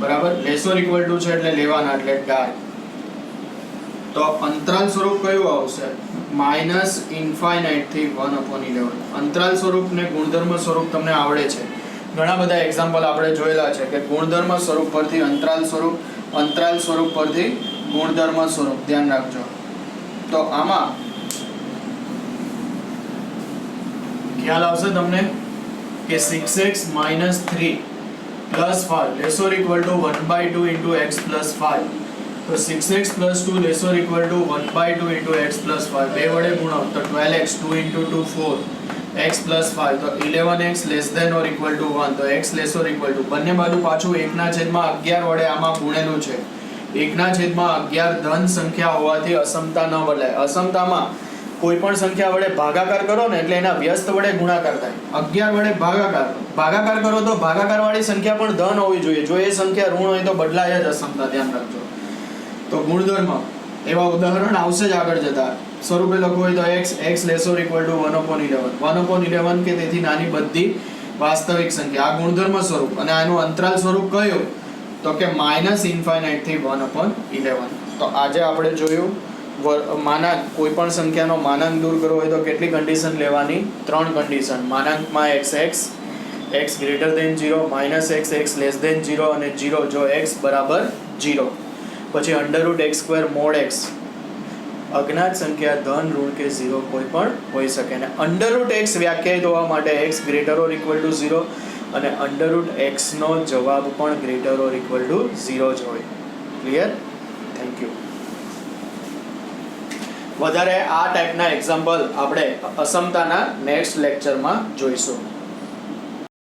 બરાબર લેસોર ઇક્વલ ટુ છે એટલે લેવાના, એટલે ડાય. તો અંતરાલ સ્વરૂપ કયું આવશે? -ઇન્ફાઇનાઇટ થી 1/11. અંતરાલ સ્વરૂપ ને ગુણધર્મ સ્વરૂપ તમને આવડે છે. ઘણા બધા એક્ઝામ્પલ આપણે જોયેલા છે કે ગુણધર્મ સ્વરૂપ પરથી અંતરાલ સ્વરૂપ, અંતરાલ સ્વરૂપ પરથી ગુણધર્મ સ્વરૂપ. ધ્યાન રાખજો. તો આમાં ખ્યાલ આવશે તમને કે 6x - 3 + 5 લેસોર ઇક્વલ ટુ 1/2 × x + 5. તો 6x + 2 લેસોર ઇક્વલ ટુ 1/2 × x + 5. 2 વડે ગુણો તો 12x 2 × 2 4 x + 5. તો 11x < ≤ 1 તો x લેસોર ઇક્વલ ટુ બંને બાજુ પાછું 1/11 વડે આમાં ગુણેલું છે. 1/11 ધન સંખ્યા હોવાથી અસમતા ન બદલાય. અસમતામાં કોઈ પણ સંખ્યા વડે ભાગાકાર કરો ને એટલે એના વ્યસ્ત વડે ગુણાકાર થાય. 11 વડે ભાગાકાર કરો તો ભાગાકાર વાળી સંખ્યા પણ ધન હોવી જોઈએ. જો એ સંખ્યા ઋણ હોય તો બદલાય જ અસમતા. ધ્યાન રાખજો. તો ગુણધર્મ એવા ઉદાહરણ આવશે જ આગળ જતા. સ્વરૂપે લખવું હોય તો x લેસોર ઇક્વલ ટુ 1/11 કે તેથી નાની બધી વાસ્તવિક સંખ્યા. આ ગુણધર્મ સ્વરૂપ. અને આનું અંતરાલ સ્વરૂપ કયું? તો તો કે -∞ થી 1/11. તો આજે આપણે જોયું માનાંક કોઈ પણ સંખ્યાનો માનાંક દૂર કરવો હોય તો કેટલી કન્ડિશન લેવાની? 3 કન્ડિશન. માનાંકમાં x x greater than 0, -x x less than 0 અને 0 જો x બરાબર 0. પછી √x² mod x અજ્ઞાત સંખ્યા ધન ઋણ કે 0 કોઈ પણ હોઈ શકે. અને √x વ્યાખ્યાયિત હોવા માટે x greater or equal to 0 અને √x નો જવાબ પણ ગ્રેટર ઓર ઇક્વલ ટુ 0 જ હોય. ક્લિયર? Thank you. વધારે આ ટાઈપના એક્ઝામ્પલ આપણે અસમતાના નેક્સ્ટ લેક્ચરમાં જોઈશું.